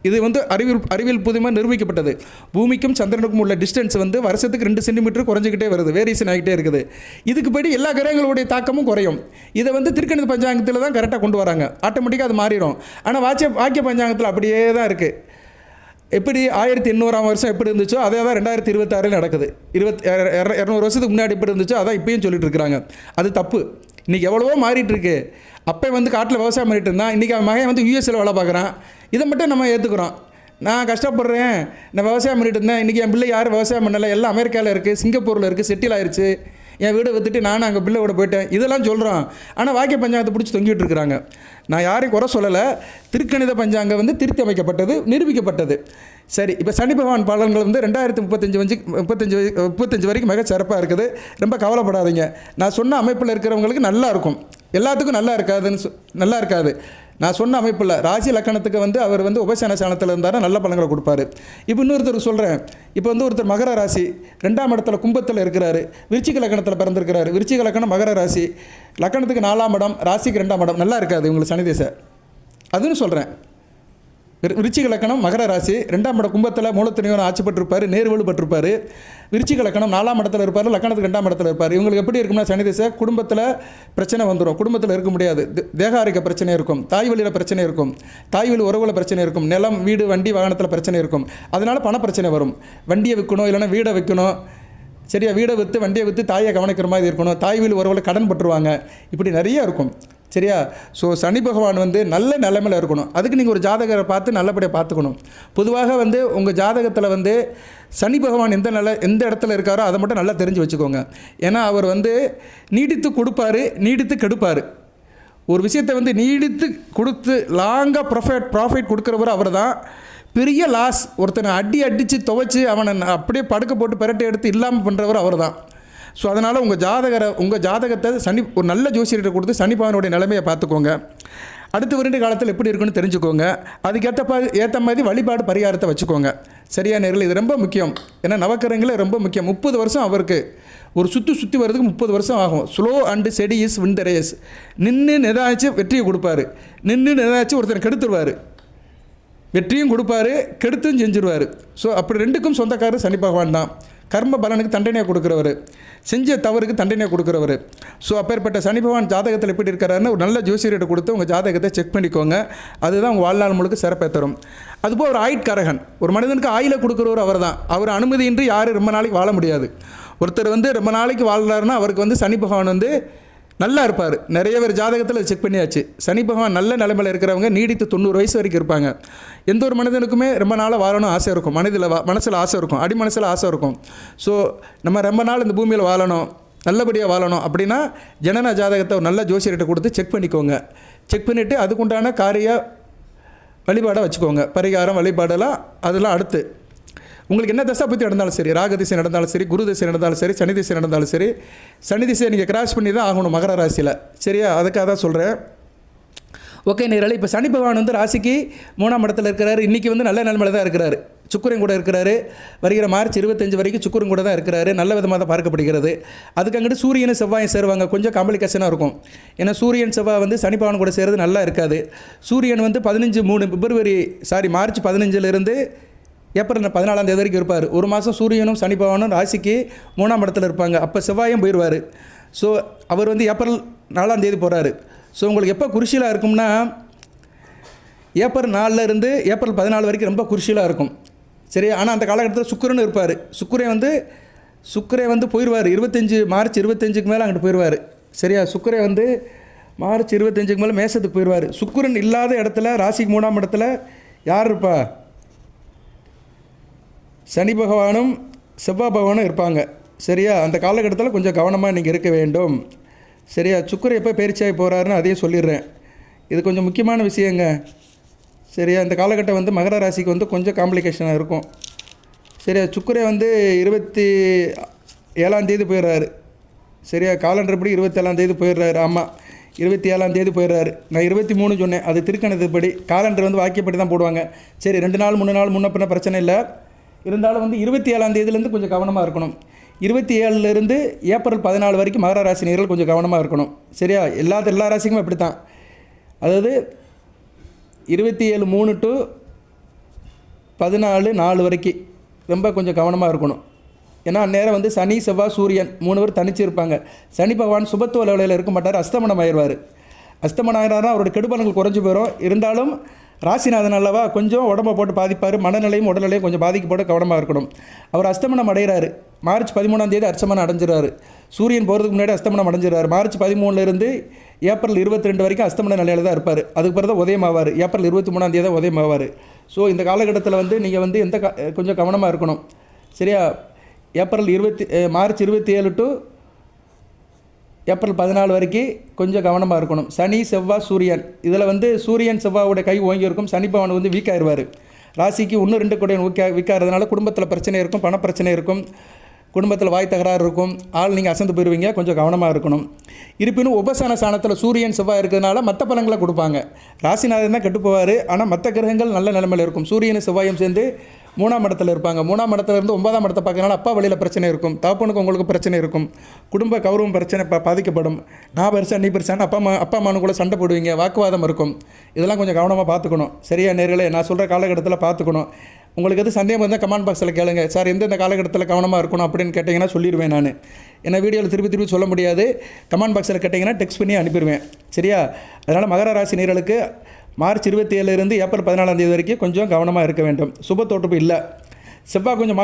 Speaker 1: இது வந்து அறிவியல் புதுமையாக நிரூபிக்கப்பட்டது. பூமிக்கும் சந்திரனுக்கும் உள்ள டிஸ்டன்ஸ் வந்து வருஷத்துக்கு 2 சென்டிமீட்டர் குறைஞ்சிக்கிட்டே வருது, வேரியேஷன் ஆகிட்டே இருக்குது. இதுக்கு படி எல்லா கிரகங்களுடைய தாக்கமும் குறையும். இதை வந்து திருக்கணித பஞ்சாங்கத்தில் தான் கரெக்டாக கொண்டு வராங்க. ஆட்டோமேட்டிக்காக அது மாறிடும். ஆனால் வாக்கிய பஞ்சாங்கத்தில் அப்படியே தான் இருக்குது. எப்படி 1800ஆம் வருஷம் எப்படி இருந்துச்சோ அதே தான் 2026 நடக்குது. 200 வருஷத்துக்கு முன்னாடி எப்படி இருந்துச்சோ அதான் இப்பயும் சொல்லிட்டு இருக்கிறாங்க. அது தப்பு. இன்றைக்கி எவ்வளவோ மாறிட்டு இருக்கு. அப்போ வந்து காட்டில் விவசாயம் பண்ணிட்டு இருந்தான், இன்றைக்கி அவன் மகன் வந்து யூஎஸ்ல வேலை பார்க்குறான். இதை மட்டும் நம்ம ஏற்றுக்கிறோம். நான் கஷ்டப்படுறேன், நான் விவசாயம் பண்ணிட்டு இருந்தேன், இன்றைக்கி என் பிள்ளை யாரும் விவசாயம் பண்ணலை, எல்லாம் அமெரிக்காவில் இருக்குது, சிங்கப்பூரில் இருக்குது, செட்டில் ஆயிடுச்சு, என் வீடை விற்றுட்டு நானும் அங்கே பிள்ளை விட போயிட்டேன், இதெல்லாம் சொல்கிறோம். ஆனால் வாக்கிய பஞ்சாங்கத்தை பிடிச்சி தொங்கிட்டு இருக்கிறாங்க. நான் யாரையும் குறை சொல்லலை. திருக்கணித பஞ்சாங்கம் வந்து திருத்தி அமைக்கப்பட்டது, நிரூபிக்கப்பட்டது. சரி, இப்போ சனி பகவான் பலன்கள் வந்து 2035 வரைக்கும் மிக சிறப்பாக இருக்குது. ரொம்ப கவலைப்படாதீங்க. நான் சொன்ன அமைப்பில் இருக்கிறவங்களுக்கு நல்லா இருக்கும், எல்லாத்துக்கும் நல்லா இருக்காது. நான் சொன்ன அமைப்பில் ராசி லக்கணத்துக்கு வந்து அவர் வந்து உபசனசானத்தில் இருந்தார், நல்ல பலன்களை கொடுப்பாரு. இப்போ இன்னொருத்தருக்கு சொல்கிறேன். இப்போ வந்து ஒருத்தர் மகர ராசி 2ஆம் இடத்துல கும்பத்தில் இருக்கிறாரு, விருச்சிக லக்கணத்தில் பிறந்திருக்கிறாரு. விருச்சிக லக்கணம் மகர ராசி, லக்கணத்துக்கு 4ஆம் இடம், ராசிக்கு 2ஆம் இடம், நல்லா இருக்காது உங்களுக்கு சனி திசை. அதுன்னு சொல்கிறேன். விருச்சிக லக்கணம் மகர ராசி, 2ஆம் இடம் கும்பத்தில் மூலத்தினையோடு ஆட்சி பெற்றிருப்பார், நேர்வழு பெற்றிருப்பார். விருச்சிக லக்கணம் 4ஆம் இடத்துல இருப்பார், லக்கணத்துக்கு 2ஆம் இடத்துல இருப்பார். இவங்களுக்கு எப்படி இருக்கும்னா சனி திசை குடும்பத்தில் பிரச்சனை வந்துடும், குடும்பத்தில் இருக்க முடியாது, தேகாரிக்க பிரச்சனை இருக்கும், தாய் வழியில் பிரச்சனை இருக்கும், தாய் வழி உறவுல பிரச்சனை இருக்கும், நிலம் வீடு வண்டி வாகனத்தில் பிரச்சனை இருக்கும். அதனால் பண பிரச்சனை வரும். வண்டியை விற்கணும், இல்லைன்னா வீடை விற்கணும். சரியா, வீடை விற்று வண்டியை விற்று தாயை கவனிக்கிற மாதிரி இருக்கணும். தாய் வழி உறவுல கடன் பட்டுருவாங்க. இப்படி நிறைய இருக்கும். சரியா, ஸோ சனி பகவான் வந்து நல்ல நிலைமையில் இருக்கணும். அதுக்கு நீங்கள் ஒரு ஜாதகரை பார்த்து நல்லபடியாக பார்த்துக்கணும். பொதுவாக வந்து உங்கள் ஜாதகத்தில் வந்து சனி பகவான் எந்த இடத்துல இருக்காரோ அதை மட்டும் நல்லா தெரிஞ்சு வச்சுக்கோங்க. ஏன்னா அவர் வந்து நீடித்து கொடுப்பார், நீடித்து கெடுப்பார். ஒரு விஷயத்தை வந்து நீடித்து கொடுத்து லாங்காக ப்ராஃபிட் கொடுக்குறவர் அவர் தான். பெரிய லாஸ் ஒருத்தனை அடித்து துவைச்சி அவனை அப்படியே படுக்க போட்டு பெரட்டை எடுத்து இல்லாமல் பண்ணுறவர் அவர் தான். ஸோ அதனால் உங்கள் ஜாதகத்தை ஒரு நல்ல ஜோசியர்கிட்ட கொடுத்து சனி பகவானுடைய நிலைமையை பார்த்துக்கோங்க. அடுத்து வருட காலத்தில் எப்படி இருக்குன்னு தெரிஞ்சுக்கோங்க. அதுக்கேற்ற மாதிரி வழிபாடு பரிகாரத்தை வச்சுக்கோங்க. சரியா நேரில் இது ரொம்ப முக்கியம். ஏன்னா நவக்கிரகங்களே ரொம்ப முக்கியம். 30 வருஷம் அவருக்கு ஒரு சுற்றி வர்றதுக்கு 30 வருஷம் ஆகும். Slow and steady is win the race. நின்று நிதானிச்சு வெற்றியை கொடுப்பாரு, நின்று நிதானிச்சு ஒருத்தர் கெடுத்துருவார், வெற்றியும் கொடுப்பாரு கெடுத்தும் செஞ்சுருவார். ஸோ அப்படி ரெண்டுக்கும் சொந்தக்காரர் சனி பகவான் தான். கர்ம பலனுக்கு தண்டனையாக கொடுக்குறவர், செஞ்ச தவறுக்கு தண்டனையாக கொடுக்குறவர். ஸோ அப்பேற்பட்ட சனி பகவான் ஜாதகத்தில் எப்படி இருக்கிறாருன்னு ஒரு நல்ல ஜோசியர்கிட்ட கொடுத்து உங்கள் ஜாதகத்தை செக் பண்ணிக்கோங்க. அதுதான் உங்கள் வாழ்நாள் முழுக்க சிறப்பை தரும். அதுபோல் ஒரு ஆயுட்காரகன், ஒரு மனிதனுக்கு ஆயில கொடுக்குறவர் அவர் தான். அவர் அனுமதியின்றி யாரும் ரொம்ப நாளைக்கு வாழ முடியாது. ஒருத்தர் ரொம்ப நாளைக்கு வாழ்கிறாருன்னா அவருக்கு சனி பகவான் நல்லா இருப்பார். நிறைய பேர் ஜாதகத்தில் செக் பண்ணியாச்சு. சனி பகவான் நல்ல நிலைமையில் இருக்கிறவங்க நீடித்து 90 வயசு வரைக்கும் இருப்பாங்க. எந்த ஒரு மனிதனுக்குமே ரொம்ப நாளாக வாழணும் ஆசை இருக்கும், மனசில் ஆசை இருக்கும், அடி மனசில் ஆசை இருக்கும். ஸோ நம்ம ரொம்ப நாள் இந்த பூமியில் வாழணும், நல்லபடியாக வாழணும் அப்படின்னா ஜனன ஜாதகத்தை ஒரு நல்ல ஜோசியர்கிட்ட கொடுத்து செக் பண்ணிக்கோங்க. செக் பண்ணிவிட்டு அதுக்குண்டான காரிய வழிபாடை வச்சுக்கோங்க. பரிகாரம் வழிபாடெல்லாம் அதெல்லாம் அடுத்து உங்களுக்கு என்ன தசை பற்றி நடந்தாலும் சரி, ராக திசை நடந்தாலும் சரி, குரு திசை நடந்தாலும் சரி, சனி திசை நடந்தாலும் சரி, சனி திசையை நீங்கள் கிராஸ் பண்ணி தான் ஆகணும் மகர ராசியில். சரியா? அதுக்காக தான் சொல்கிறேன். ஓகே நேரலை, இப்போ சனி பகவான் ராசிக்கு 3ஆம் இடத்துல இருக்கிறாரு. இன்றைக்கி நல்ல நிலைமையில் தான் இருக்கிறாரு. சுக்கிரன் கூட இருக்கிறாரு. வருகிற மார்ச் 25 வரைக்கும் சுக்கிரன் கூட தான் இருக்கிறாரு. நல்ல விதமாக தான் பார்க்கப்படுகிறது. அதுக்கு அங்கிட்டு சூரியனும் செவ்வாயும் சேருவாங்க. கொஞ்சம் காம்ப்ளிகேஷனாக இருக்கும். ஏன்னா சூரியன் செவ்வாய் சனி பகவான் கூட சேர்றது நல்லா இருக்காது. சூரியன் மார்ச் 15லேருந்து ஏப்ரல் 14ஆம் தேதி வரைக்கும் இருப்பார். ஒரு மாதம் சூரியனும் சனி பகவானும் ராசிக்கு 3ஆம் இடத்துல இருப்பாங்க. அப்போ செவ்வாயும் போயிடுவார். ஸோ அவர் ஏப்ரல் 4ஆம் தேதி போகிறாரு. ஸோ உங்களுக்கு எப்போ குருஷிலாக இருக்கும்னா ஏப்ரல் 4லேருந்து ஏப்ரல் 14 வரைக்கும் ரொம்ப குருஷிலாக இருக்கும். சரி, ஆனால் அந்த காலகட்டத்தில் சுக்கிரன் இருப்பார். சுக்கிரன் போயிடுவார். மார்ச் 25க்கு மேலே அங்கிட்டு போயிடுவார். சரியா? சுக்கிரன் மார்ச் 25க்கு மேலே மேசத்துக்கு போயிடுவார். சுக்கிரன் இல்லாத இடத்துல ராசிக்கு 3ஆம் இடத்துல யார் இருப்பா? சனி பகவானும் செவ்வாய் பகவானும் இருப்பாங்க. சரியா? அந்த காலகட்டத்தில் கொஞ்சம் கவனமாக நீங்கள் இருக்க வேண்டும். சரியா? சுக்கிரன் எப்போ பயிற்சியாகி போகிறாருன்னு அதையும் சொல்லிடுறேன். இது கொஞ்சம் முக்கியமான விஷயங்க. சரியா? இந்த காலகட்டம் மகர ராசிக்கு கொஞ்சம் காம்ப்ளிகேஷனாக இருக்கும். சரியா? சுக்கிரன் 27ஆம் தேதி போயிடுறாரு. சரியா? காலண்டர் படி 27ஆம் தேதி போயிடுறாரு. ஆமாம், 27ஆம் தேதி போயிடுறாரு. நான் 23 சொன்னேன், அது திருக்கணத்துப்படி. காலண்டர் வாக்கியப்படி தான் போடுவாங்க. சரி, 2 நாள் 3 நாள் முன்ன பின்ன பிரச்சனை இல்லை. இருந்தாலும் 27ஆம் தேதியிலேருந்து கொஞ்சம் கவனமாக இருக்கணும். 27லேருந்து ஏப்ரல் 14 வரைக்கும் மகர ராசி நேயர்கள் கொஞ்சம் கவனமாக இருக்கணும். சரியா? எல்லா ராசிக்குமே அப்படி தான். அதாவது 27/3 to 14/4 வரைக்கும் ரொம்ப கொஞ்சம் கவனமாக இருக்கணும். ஏன்னா அந்நேரம் சனி செவ்வாய் சூரியன் 3 பேர் தனிச்சு இருப்பாங்க. சனி பகவான் சுபத்துவ லெவலில் இருக்க மாட்டார், அஸ்தமனம் ஆயிடுவார். அஸ்தமனம் ஆயிடுறாருன்னா அவருடைய கெடுபலங்கள் குறைஞ்சி போயிடும். இருந்தாலும் ராசிநாதன் அல்லவா, கொஞ்சம் உடம்பை போட்டு பாதிப்பார். மனநிலையும் உடல்நிலையும் கொஞ்சம் பாதிக்கப்பட்டு கவனமாக இருக்கணும். அவர் அஸ்தமனம் அடைகிறாரு. மார்ச் 13ஆம் தேதி அர்ச்சமனம் அடைஞ்சிடறாரு. சூரியன் போகிறதுக்கு முன்னாடி அஸ்தமனம் அடைஞ்சிடறாரு. மார்ச் 13லேருந்து ஏப்ரல் 22 வரைக்கும் அஸ்தமன நிலையில் தான் இருப்பார். அதுக்கு பிறகு தான் உதயமாவார். ஏப்ரல் 23ஆம் தேதி தான் உதயமாவார். ஸோ இந்த காலகட்டத்தில் நீங்கள் எந்த கொஞ்சம் கவனமாக இருக்கணும். சரியா? மார்ச் 27 to ஏப்ரல் 14 வரைக்கும் கொஞ்சம் கவனமாக இருக்கணும். சனி செவ்வாய் சூரியன் இதில் சூரியன் செவ்வாயோட கை ஓங்கி இருக்கும். சனி பகவான் வீக்காயிருவார். ராசிக்கு 1-2 கூட வீக்காகிறதுனால குடும்பத்தில் பிரச்சனை இருக்கும், பணப்பிரச்சனை இருக்கும், குடும்பத்தில் வாய் தகராறு இருக்கும், நீங்கள் அசந்து போயிடுவீங்க. கொஞ்சம் கவனமாக இருக்கணும். இருப்பினும் உபசன ஸ்தானத்தில் சூரியன் செவ்வாய் இருக்கிறதுனால மற்ற பலன்களை கொடுப்பாங்க. ராசிநாதன் தான் கெட்டு போவார். ஆனால் மற்ற கிரகங்கள் நல்ல நிலைமையில் இருக்கும். சூரியனும் செவ்வாயும் சேர்ந்து 3ஆம் இடத்துல இருப்பாங்க. 3ஆம் இடத்துல இருந்து 9ஆம் இடத்தை பார்க்கறதுனால அப்பா வழியில் பிரச்சனை இருக்கும், தகப்பனுக்கு உங்களுக்கு பிரச்சனை இருக்கும், குடும்ப கௌரவம் பிரச்சனை பாதிக்கப்படும். நான் பெருசா நீ பெருசான்னு அப்பா அம்மானு கூட சண்டை போடுவீங்க, வாக்குவாதம் இருக்கும். இதெல்லாம் கொஞ்சம் கவனமாக பார்த்துக்கணும். சரியா நேர்களே? நான் சொல்கிற காலகட்டத்தில் பார்த்துக்கணும். உங்களுக்கு எது சந்தேகம் இருந்தால் கமெண்ட் பாக்ஸில் கேளுங்க. சார் எந்தெந்த காலகட்டத்தில் கவனமாக இருக்கணும் அப்படின்னு கேட்டிங்கன்னா சொல்லிடுவேன். நான் என்ன வீடியோவில் திருப்பி சொல்ல முடியாது. கமெண்ட் பாக்ஸில் கேட்டிங்கன்னா டெக்ஸ்ட் பண்ணி அனுப்பிடுவேன். சரியா? அதனால் மகர ராசி நேயர்களுக்கு மார்ச் 27லேருந்து ஏப்ரல் 14ஆம் தேதி வரைக்கும் கொஞ்சம் கவனமாக இருக்க வேண்டும். சுப தோற்றப்பு இல்லை. செவ்வாய் கொஞ்சம்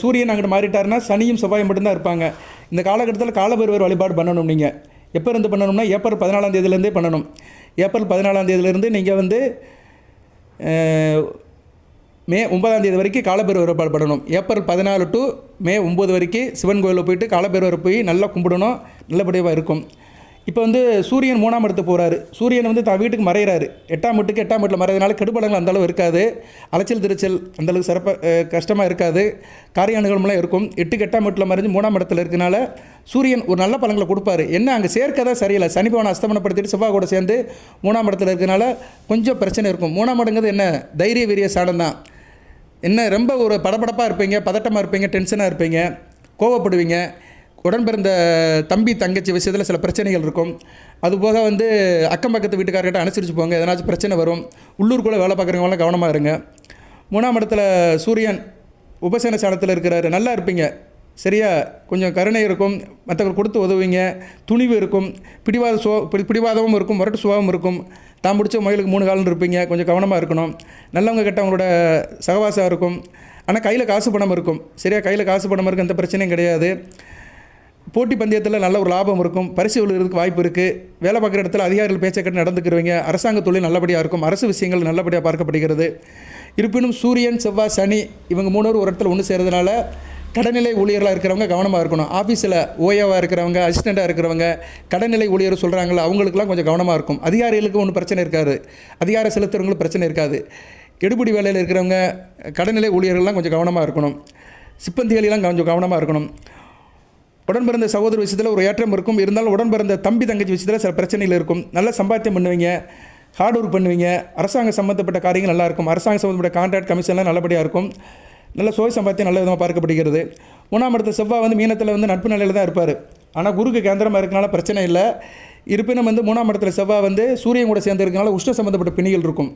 Speaker 1: சூரியன் அங்கிட்டு மாறிட்டாருன்னா சனியும் செவ்வாயும் மட்டும்தான் இருப்பாங்க. இந்த காலகட்டத்தில் காலபைரவர் வழிபாடு பண்ணணும். நீங்கள் எப்போ இருந்து பண்ணணும்னா ஏப்ரல் 14ஆம் தேதியிலேருந்தே பண்ணணும். ஏப்ரல் 14ஆம் தேதியிலேருந்து நீங்கள் மே 9ஆம் தேதி வரைக்கும் காலபைரவர் வழிபாடு பண்ணணும். ஏப்ரல் 14 to மே 9 வரைக்கும் சிவன் கோயிலில் போயிட்டு காலபைரவரை போய் நல்லா கும்பிடணும். நல்லபடியாக இருக்கும். இப்போ சூரியன் 3ஆம் இடத்துக்கு போகிறாரு. சூரியன் தான் வீட்டுக்கு மறைகிறாரு. 8ஆம் வீட்டில் மறைகிறதுனால கெடுபலங்கள் அந்தளவு இருக்காது. அலைச்சல் திருச்சல் அந்தளவுக்கு சிறப்பாக கஷ்டமாக இருக்காது. காரியானுகள்லாம் இருக்கும். 8க்கு 8ஆம் வீட்டில் மறைஞ்சு 3ஆம் இடத்துல இருக்கனால சூரியன் ஒரு நல்ல பலன்களை கொடுப்பாரு. என்ன அங்கே சேர்க்க தான் சரியில்லை. சனி பகவானை அஸ்தமனப்படுத்திட்டு செவ்வாய் கூட சேர்ந்து 3ஆம் இடத்துல இருக்கனால கொஞ்சம் பிரச்சனை இருக்கும். 3ஆம் இடங்கிறது என்ன, தைரிய வீரிய சாடம் தான். என்ன ரொம்ப ஒரு படபடப்பாக இருப்பீங்க, பதட்டமாக இருப்பீங்க, டென்ஷனாக இருப்பீங்க, கோவப்படுவீங்க. உடன் பிறந்த தம்பி தங்கச்சி விஷயத்தில் சில பிரச்சனைகள் இருக்கும். அதுபோக வந்து அக்கம் பக்கத்து வீட்டுக்காரர்கிட்ட அனுசரித்து போங்க, எதனாச்சும் பிரச்சனை வரும். உள்ளூருக்குள்ளே வேலை பார்க்குறவங்களாம் கவனமாக இருங்க. 3ஆம் இடத்துல சூரியன் உபசேன ஸ்தானத்தில் இருக்கிறாரு. நல்லா இருப்பீங்க, சரியா? கொஞ்சம் கருணை இருக்கும், மற்றவர்கள் கொடுத்து உதவுவீங்க, துணிவு இருக்கும், பிடிவாதமும் இருக்கும், முரட்டு சுபாவம் இருக்கும். தான் பிடிச்ச மயிலுக்கு 3 கால்னு இருப்பீங்க. கொஞ்சம் கவனமாக இருக்கணும். நல்லவங்க கிட்ட அவங்களோட சகவாசம் இருக்கும். ஆனால் கையில் காசு பணம் இருக்கும், சரியா? கையில் காசு பணம் இருக்கும், எந்த பிரச்சனையும் கிடையாது. போட்டி பந்தயத்தில் நல்ல ஒரு லாபம் இருக்கும். பரிசு விழுறதுக்கு வாய்ப்பு இருக்குது. வேலை பார்க்குற இடத்துல அதிகாரிகள் பேச்சை கட்டு நடந்துக்கிறவங்க. அரசாங்க தொழில் நல்லபடியாக இருக்கும். அரசு விஷயங்கள் நல்லபடியாக பார்க்கப்படுகிறது. இருப்பினும் சூரியன் செவ்வாய் சனி இவங்க 3 ஒரு இடத்துல ஒன்று சேர்றதுனால கடைநிலை ஊழியர்களாக இருக்கிறவங்க கவனமாக இருக்கணும். ஆஃபீஸில் ஓஏவாக இருக்கிறவங்க, அசிஸ்டண்ட்டாக இருக்கிறவங்க, கடைநிலை ஊழியர் சொல்கிறாங்களா, அவங்களுக்குலாம் கொஞ்சம் கவனமாக இருக்கும். அதிகாரிகளுக்கு ஒன்றும் பிரச்சனை இருக்காது, அதிகாரம் செலுத்துறவங்களுக்கு பிரச்சனை இருக்காது. எடுபிடி வேலையில் இருக்கிறவங்க, கடைநிலை ஊழியர்கள்லாம் கொஞ்சம் கவனமாக இருக்கணும். சிப்பந்திகளெல்லாம் கொஞ்சம் கவனமாக இருக்கணும். உடன் பிறந்த சகோதர விஷயத்தில் ஒரு ஏற்றம் இருக்கும். இருந்தாலும் உடன் பிறந்த தம்பி தங்கச்சி விஷயத்தில் சில பிரச்சனைகள் இருக்கும். நல்ல சம்பாத்தியம் பண்ணுவீங்க, ஹார்ட் ஒர்க் பண்ணுவீங்க. அரசாங்கம் சம்மந்தப்பட்ட காரியங்கள் நல்லாயிருக்கும். அரசாங்கம் சம்மந்தப்பட்ட கான்ட்ராக்ட் கமிஷன்லாம் நல்லபடியாக இருக்கும். நல்ல சோய் சம்பாத்தியம் நல்ல விதமாக பார்க்கப்படுகிறது. 3ஆம் இடத்துல செவ்வாய் வந்து மீனத்தில் வந்து நட்பு நிலையில் தான் இருப்பார். ஆனால் குருக்கு கேந்திரமாக இருக்கனால பிரச்சனை இல்லை. இருப்பினும் வந்து 3ஆம் இடத்துல செவ்வாய் வந்து சூரியன் கூட சேர்ந்து இருக்கனால உஷ்ண சம்மந்தப்பட்ட பிணிகள் இருக்கும்,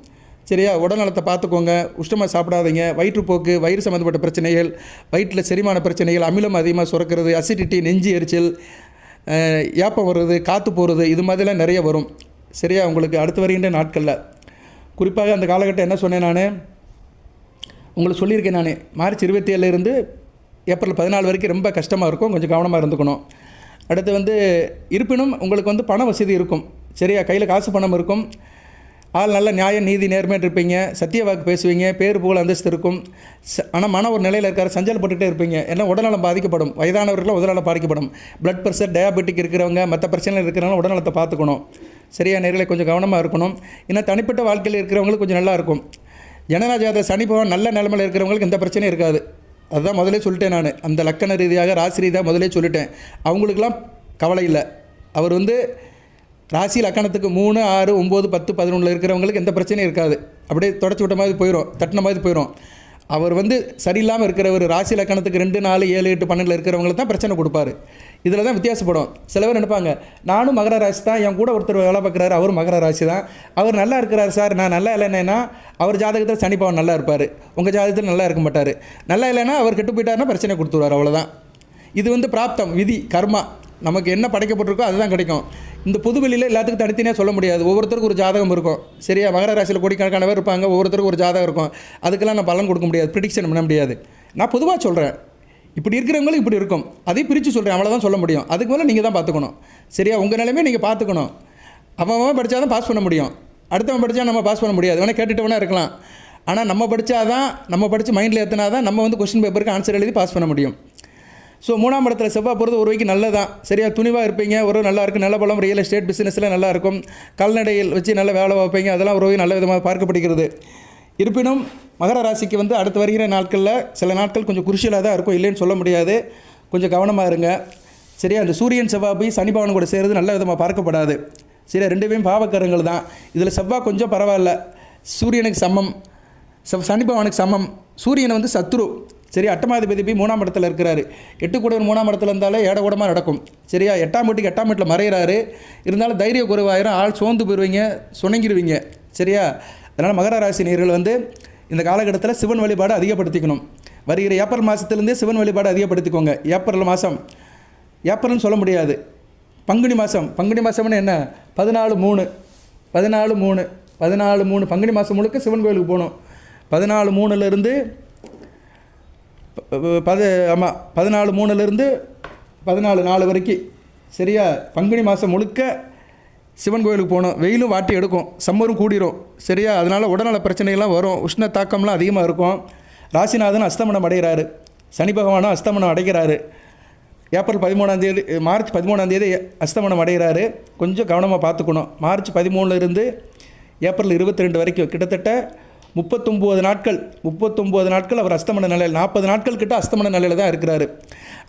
Speaker 1: சரியா? உடல்நலத்தை பார்த்துக்கோங்க. உஷ்டமாக சாப்பிடாதீங்க. வயிற்றுப்போக்கு, வயிறு சம்மந்தப்பட்ட பிரச்சனைகள், வயிற்றில் செரிமான பிரச்சனைகள், அமிலம் அதிகமாக சுரக்கிறது, அசிடிட்டி, நெஞ்சு எரிச்சல், ஏப்பம் வருது, காற்று போகிறது, இது மாதிரிலாம் நிறைய வரும், சரியா? உங்களுக்கு அடுத்து வருகின்ற நாட்களில் குறிப்பாக அந்த காலகட்டம் என்ன சொன்னேன் நான் உங்களுக்கு சொல்லியிருக்கேன். நான் மார்ச் 27 ஏப்ரல் 14 வரைக்கும் ரொம்ப கஷ்டமாக இருக்கும். கொஞ்சம் கவனமாக இருந்துக்கணும். அடுத்து வந்து இருப்பினும் உங்களுக்கு வந்து பண வசதி இருக்கும், சரியா? கையில் காசு பணம் இருக்கும். ஆள் நல்ல நியாயம் நீதி நேர்மையாக இருப்பீங்க. சத்திய வாக்கு பேசுவீங்க. பேர் புகழ் அந்தஸ்து இருக்கும். ஆனால் மன ஒரு நிலையில் இருக்கார், சஞ்சலப்பட்டுகிட்டே இருப்பீங்க. எல்லாம் உடல்நலம் பாதிக்கப்படும். வயதானவர்களாம் உடல்நலம் பாதிக்கப்படும். பிளட் ப்ரெஷர், டயாபெட்டிக் இருக்கிறவங்க, மற்ற பிரச்சனைகள் இருக்கிறவங்க உடல்நலத்தை பார்த்துக்கணும், சரியா? நேரில் கொஞ்சம் கவனமாக இருக்கணும். ஏன்னா தனிப்பட்ட வாழ்க்கையில் இருக்கிறவங்களுக்கு கொஞ்சம் நல்லாயிருக்கும். ஜனநாயக சனி பகவான் நல்ல நிலைமையில் இருக்கிறவங்களுக்கு எந்த பிரச்சனையும் இருக்காது. அதுதான் முதலே சொல்லிட்டேன் நான். அந்த லக்கண ரீதியாக ராசி ரீதியாக முதலே சொல்லிட்டேன். அவங்களுக்கெல்லாம் கவலை இல்லை. அவர் வந்து ராசி லக்கணத்துக்கு 3, 6, 9, 10, 11 இருக்கிறவங்களுக்கு எந்த பிரச்சனையும் இருக்காது. அப்படியே தொடச்சி விட்ட மாதிரி போயிடும், தட்டின மாதிரி போயிடும். அவர் வந்து சரியில்லாமல் இருக்கிறவர் ராசி லக்கணத்துக்கு 2, 4, 7, 8, 12 இருக்கிறவங்களுக்கு தான் பிரச்சனை கொடுப்பாரு. இதில் தான் வித்தியாசப்படும். சில பேர் நினைப்பாங்க, நானும் மகர ராசி தான், என் கூட ஒருத்தர் வேலை பார்க்குறாரு, அவரும் மகர ராசி தான், அவர் நல்லா இருக்கிறார் சார், நான் நல்லா இல்லைன்னா அவர் ஜாதகத்தில் சனி பகவான் நல்லா இருப்பார், உங்கள் ஜாதகத்தில் நல்லா இருக்க மாட்டார். நல்லா இல்லைன்னா அவர் கெட்டு போயிட்டாருன்னா பிரச்சனை கொடுத்துருவார், அவ்வளோதான். இது வந்து பிராப்தம், விதி, கர்மா. நமக்கு என்ன படைக்கப்பட்டிருக்கோ அதுதான் கிடைக்கும். இந்த பொதுவெளியில் எல்லாத்துக்கும் தனித்தனியாக சொல்ல முடியாது. ஒவ்வொருத்தருக்கும் ஒரு ஜாதகம் இருக்கும், சரியா? மகர ராசியில் கோடிக்கணக்கான பேர் இருப்பாங்க. ஒவ்வொருத்தருக்கும் ஒரு ஜாதகம் இருக்கும். அதுக்கெல்லாம் நான் பலன் கொடுக்க முடியாது, ப்ரிடிக்ஷன் பண்ண முடியாது. நான் பொதுவாக சொல்கிறேன், இப்படி இருக்கிறவங்களும் இப்படி இருக்கும், அதையும் பிரித்து சொல்கிறேன், அவ்வளோதான் சொல்ல முடியும். அதுக்கு மேலே நீங்கள் தான் பார்த்துக்கணும், சரியா? உங்கள் நிலைமையை நீங்கள் பார்த்துக்கணும். அவன் படித்தா தான் பாஸ் பண்ண முடியும். அடுத்தவன் படித்தா நம்ம பாஸ் பண்ண முடியாது. வேணால் கேட்டுட்டு வேணா இருக்கலாம். ஆனால் நம்ம படித்தா தான், நம்ம படித்து மைண்டில் ஏற்றினா தான் நம்ம வந்து கொஸ்டின் பேப்பருக்கு ஆன்சர் எழுதி பாஸ் பண்ண முடியும். ஸோ 3ஆம் இடத்துல செவ்வாய் போகிறது ஒரு வைக்கு நல்லதான், சரியா? துணிவாக இருப்பீங்க, ஒரு நல்லா இருக்கும். நல்ல பலம் ரியல் எஸ்டேட் பிஸ்னஸில் நல்லா இருக்கும். கால்நடையில் வச்சு நல்ல வேலை வைப்பீங்க. அதெல்லாம் ஒரு நல்ல விதமாக பார்க்கப்படுகிறது. இருப்பினும் மகர ராசிக்கு வந்து அடுத்து வருகிற நாட்களில் சில நாட்கள் கொஞ்சம் குருஷியலாக தான் இருக்கும், இல்லைன்னு சொல்ல முடியாது. கொஞ்சம் கவனமாக இருங்க, சரியா? அந்த சூரியன் செவ்வாய் போய் சனி பகவான் கூட சேருது நல்ல விதமாக பார்க்கப்படாது, சரியா? 2 பாவக்கரங்கள் தான். இதில் செவ்வாய் கொஞ்சம் பரவாயில்ல, சூரியனுக்கு சமம், சனி பகவானுக்கு சமம். சூரியனை வந்து சத்ரு, சரி? 8ஆம் போய் 3ஆம் இடத்துல இருக்கிறாரு. 8 கூட 3ஆம் இடத்துல இருந்தாலே ஏடகூடமாக நடக்கும், சரியா? 8ஆம் வீட்டுக்கு 8ஆம் வீட்டில் மறைகிறாரு. இருந்தாலும் தைரிய குறைவாயிரம், ஆள் சோர்ந்து போயிடுவீங்க, சுணங்கிடுவீங்க, சரியா? அதனால் மகர ராசி நேயர்கள் வந்து இந்த காலகட்டத்தில் சிவன் வழிபாடு அதிகப்படுத்திக்கணும். வருகிற ஏப்ரல் மாதத்துலேருந்தே சிவன் வழிபாடு அதிகப்படுத்திக்கோங்க. ஏப்ரல் மாதம், ஏப்ரல்னு சொல்ல முடியாது, பங்குனி மாதம். பங்குனி மாதம்னு என்ன? 14/3 பங்குனி மாதம் முழுக்க சிவன் கோயிலுக்கு போகணும். 14/3 ஆமாம் 14/3 14/4 வரைக்கும், சரியா? பங்குனி மாதம் முழுக்க சிவன் கோயிலுக்கு போகணும். வெயிலும் வாட்டி எடுக்கும், சம்மரும் கூடிரும், சரியா? அதனால் உடல்நல பிரச்சனைகள்லாம் வரும், உஷ்ண தாக்கம்லாம் அதிகமாக இருக்கும். ராசிநாதன் அஸ்தமனம் அடைகிறாரு, சனி பகவானும் அஸ்தமனம் அடைகிறாரு. ஏப்ரல் 13 மார்ச் 13 அஸ்தமனம் அடைகிறாரு. கொஞ்சம் கவனமாக பார்த்துக்கணும். மார்ச் 13 ஏப்ரல் 22 வரைக்கும் கிட்டத்தட்ட 39 நாட்கள் அவர் அஸ்தமன நிலையில், 40 நாட்கள் கிட்ட அஸ்தமன நிலையில் தான் இருக்கிறாரு.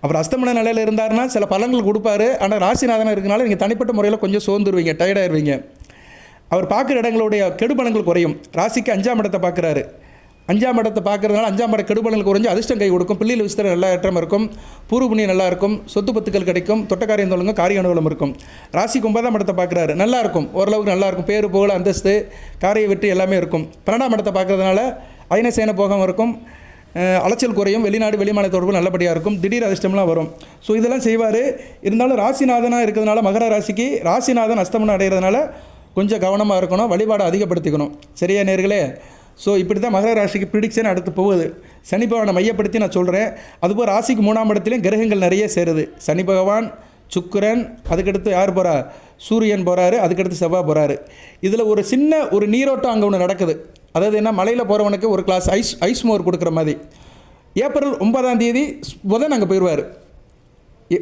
Speaker 1: அவர் அஸ்தமன நிலையில் இருந்தார்னா சில பலன்கள் கொடுப்பாரு. ஆனால் ராசிநாதனாக இருக்கனால நீங்கள் தனிப்பட்ட முறையில் கொஞ்சம் சோர்ந்துருவீங்க, டயர்டாயிருவீங்க. அவர் பார்க்குற இடங்களுடைய கெடுபலங்கள் குறையும். ராசிக்கு 5ஆம் இடத்தை பார்க்குறாரு. 5ஆம் இடத்தை பார்க்கறதுனால 5ஆம் இட கெடுபலன்கள் குறைஞ்சு அதிர்ஷ்டம் கை கொடுக்கும். பிள்ளைகள் விஷயத்தில் நல்ல ஏற்றம் இருக்கும். பூர்வ புண்ணியம் நல்லா இருக்கும். சொத்து பத்துக்கள் கிடைக்கும். தொட்ட காரியம் தொழுங்க காரிய அனுகூலம் இருக்கும். ராசிக்கு 9ஆம் இடத்தை பார்க்குறாரு, நல்லா இருக்கும், ஓரளவுக்கு நல்லா இருக்கும். பேரு புகழ் அந்தஸ்து காரிய வெற்றி எல்லாமே இருக்கும். 12ஆம் இடத்தை பார்க்கறதுனால அயன சேன போகம் இருக்கும். அலைச்சல் குறையும். வெளிநாடு வெளிமாநில தொடர்பு நல்லபடியாக இருக்கும். திடீர் அதிர்ஷ்டம்லாம் வரும். ஸோ இதெல்லாம் செய்வார். இருந்தாலும் ராசிநாதனாக இருக்கிறதுனால மகர ராசிக்கு ராசிநாதன் அஸ்தமனம் அடைகிறதுனால கொஞ்சம் கவனமாக இருக்கணும். வழிபாடு அதிகப்படுத்திக்கணும். சரியா நேர்களே? ஸோ இப்படி தான் மகர ராசிக்கு ப்ரிடிக்ஷன் அடுத்து போகுது. சனி பகவானை மையப்படுத்தி நான் சொல்கிறேன். அதுபோல் ராசிக்கு 3ஆம் இடத்துலையும் கிரகங்கள் நிறைய சேருது. சனி பகவான், சுக்கிரன், அதுக்கடுத்து யார் போகிறா? சூரியன் போகிறாரு. அதுக்கடுத்து செவ்வாய் போகிறாரு. இதில் ஒரு சின்ன ஒரு நீரோட்டம் அங்கே ஒன்று நடக்குது. அதாவது என்ன, மலையில் போகிறவனுக்கு ஒரு கிளாஸ் ஐஸ் மோர் கொடுக்குற மாதிரி. ஏப்ரல் 9ஆம் தேதி புதன் அங்கே போயிடுவார்.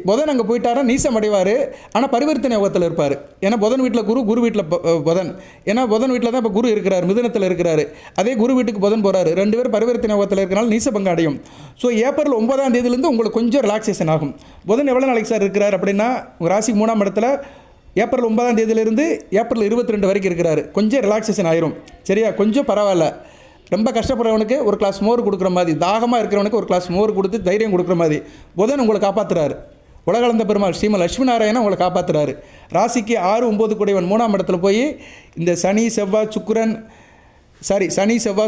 Speaker 1: புதன் அங்கே போயிட்டாரா நீசம் அடைவார். ஆனால் பரிவர்த்தனை யோகத்தில் இருப்பார். ஏன்னா புதன் வீட்டில் குரு, குரு வீட்டில் புதன். ஏன்னா புதன் வீட்டில் தான் இப்போ குரு இருக்கிறார், மிதுனத்தில் இருக்கிறாரு. அதே குரு வீட்டுக்கு புதன் போகிறாரு. 2 பேர் பரிவர்த்தனை யோகத்தில் இருக்கிறனால நீச பங்கு அடையும். ஸோ ஏப்ரல் 9ஆம் தேதியிலேருந்து உங்களுக்கு கொஞ்சம் ரிலாக்ஸேஷன் ஆகும். புதன் எவ்வளோ நாளைக்கு சார் இருக்கிறார் அப்படின்னா, உங்கள் ராசிக்கு 3ஆம் இடத்துல ஏப்ரல் 9ஆம் தேதியிலிருந்து ஏப்ரல் 22 வரைக்கும் இருக்கிறாரு. கொஞ்சம் ரிலாக்ஸேஷன் ஆயிரும். சரியா? கொஞ்சம் பரவாயில்ல. ரொம்ப கஷ்டப்படுறவனுக்கு ஒரு கிளாஸ் மோர் கொடுக்குற மாதிரி, தாகமாக இருக்கிறவனுக்கு ஒரு கிளாஸ் மோர் கொடுத்து தைரியம் கொடுக்குற மாதிரி புதன் உங்களை காப்பாற்றுறாரு. உலகளந்த பெருமாள் ஸ்ரீமல் லட்சுமி நாராயணன் உங்களை காப்பாற்றுறாரு. ராசிக்கு 6, 9 கூடையவன் 3ஆம் இடத்துல போய் இந்த சனி செவ்வாய்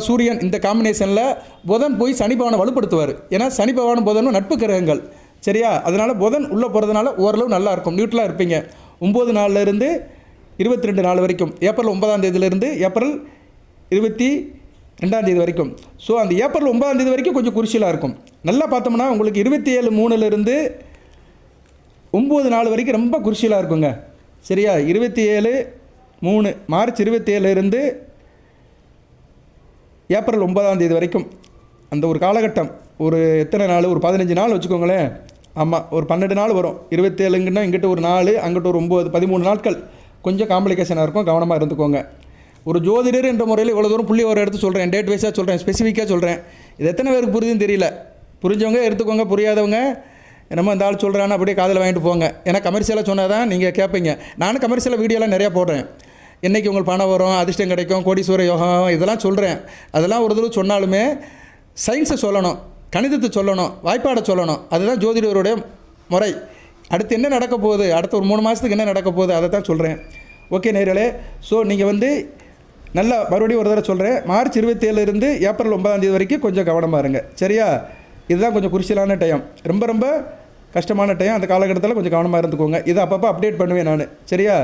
Speaker 1: சூரியன் இந்த காம்பினேஷனில் புதன் போய் சனி பகவானை வலுப்படுத்துவார். ஏன்னா சனி பகவானும் புதனும் நட்பு கிரகங்கள். சரியா? அதனால் புதன் உள்ளே போகிறதுனால ஓரளவு நல்லாயிருக்கும், நியூட்ரலாக இருப்பீங்க. 9 நாள்லேருந்து 22 நாள் வரைக்கும், ஏப்ரல் 9ஆம் தேதியிலேருந்து ஏப்ரல் 22ஆம் தேதி வரைக்கும். ஸோ அந்த ஏப்ரல் 9ஆம் தேதி வரைக்கும் கொஞ்சம் குருசியலாக இருக்கும். நல்லா பார்த்தோம்னா உங்களுக்கு 27/3 9 நாள் வரைக்கும் ரொம்ப குருசியலாக இருக்குங்க. சரியா? 27/3 மார்ச் 27 ஏப்ரல் 9ஆம் தேதி வரைக்கும் அந்த ஒரு காலகட்டம். ஒரு எத்தனை நாள்? ஒரு 15 நாள் வச்சுக்கோங்களேன். ஆமாம், ஒரு 12 நாள் வரும். 27ங்கன்னா இங்கிட்ட ஒரு 4, அங்கிட்ட ஒரு 9, 13 நாட்கள் கொஞ்சம் காம்ப்ளிகேஷனாக இருக்கும். கவனமாக இருந்துக்கோங்க. ஒரு ஜோதிடர் என்ற முறையில் இவ்வளோ தூரம் புள்ளி ஒரு எடுத்து சொல்கிறேன், டேட் வைஸாக சொல்கிறேன், ஸ்பெசிஃபிக்காக சொல்கிறேன். இது எத்தனை பேருக்கு புரியுதுன்னு தெரியல. புரிஞ்சவங்க எடுத்துக்கோங்க, புரியாதவங்க நம்ம இந்த ஆள் சொல்கிறான்னு அப்படியே காதில் வாங்கிட்டு போங்க. ஏன்னா கமர்ஷியலாக சொன்னால் தான் நீங்கள் கேட்பீங்க. நானும் கமர்ஷியலாக வீடியோலாம் நிறையா போடுறேன். என்றைக்கு உங்களுக்கு பணம் வரும், அதிர்ஷ்டம் கிடைக்கும், கோடீஸ்வர யோகம், இதெல்லாம் சொல்கிறேன். அதெல்லாம் ஒரு தடவை சொன்னாலுமே சயின்ஸை சொல்லணும், கணிதத்தை சொல்லணும், வாய்ப்பாடை சொல்லணும். அதுதான் ஜோதிடருடைய முறை. அடுத்து என்ன நடக்க போகுது, அடுத்த ஒரு 3 மாதத்துக்கு என்ன நடக்க போகுது, அதை தான் சொல்கிறேன். ஓகே நேயர்களே? ஸோ நீங்கள் வந்து நல்லா மறுபடியும் ஒரு தடவை சொல்கிறேன். மார்ச் 27 ஏப்ரல் 9ஆம் தேதி வரைக்கும் கொஞ்சம் கவனமாக இருங்க. சரியா? இதுதான் கொஞ்சம் குருசியலான டைம், ரொம்ப ரொம்ப கஷ்டமான டைம். அந்த காலகட்டத்தில் கொஞ்சம் கவனமாக இருந்துக்கோங்க. இதை அப்பப்போ அப்டேட் பண்ணுவேன் நான். சரியா?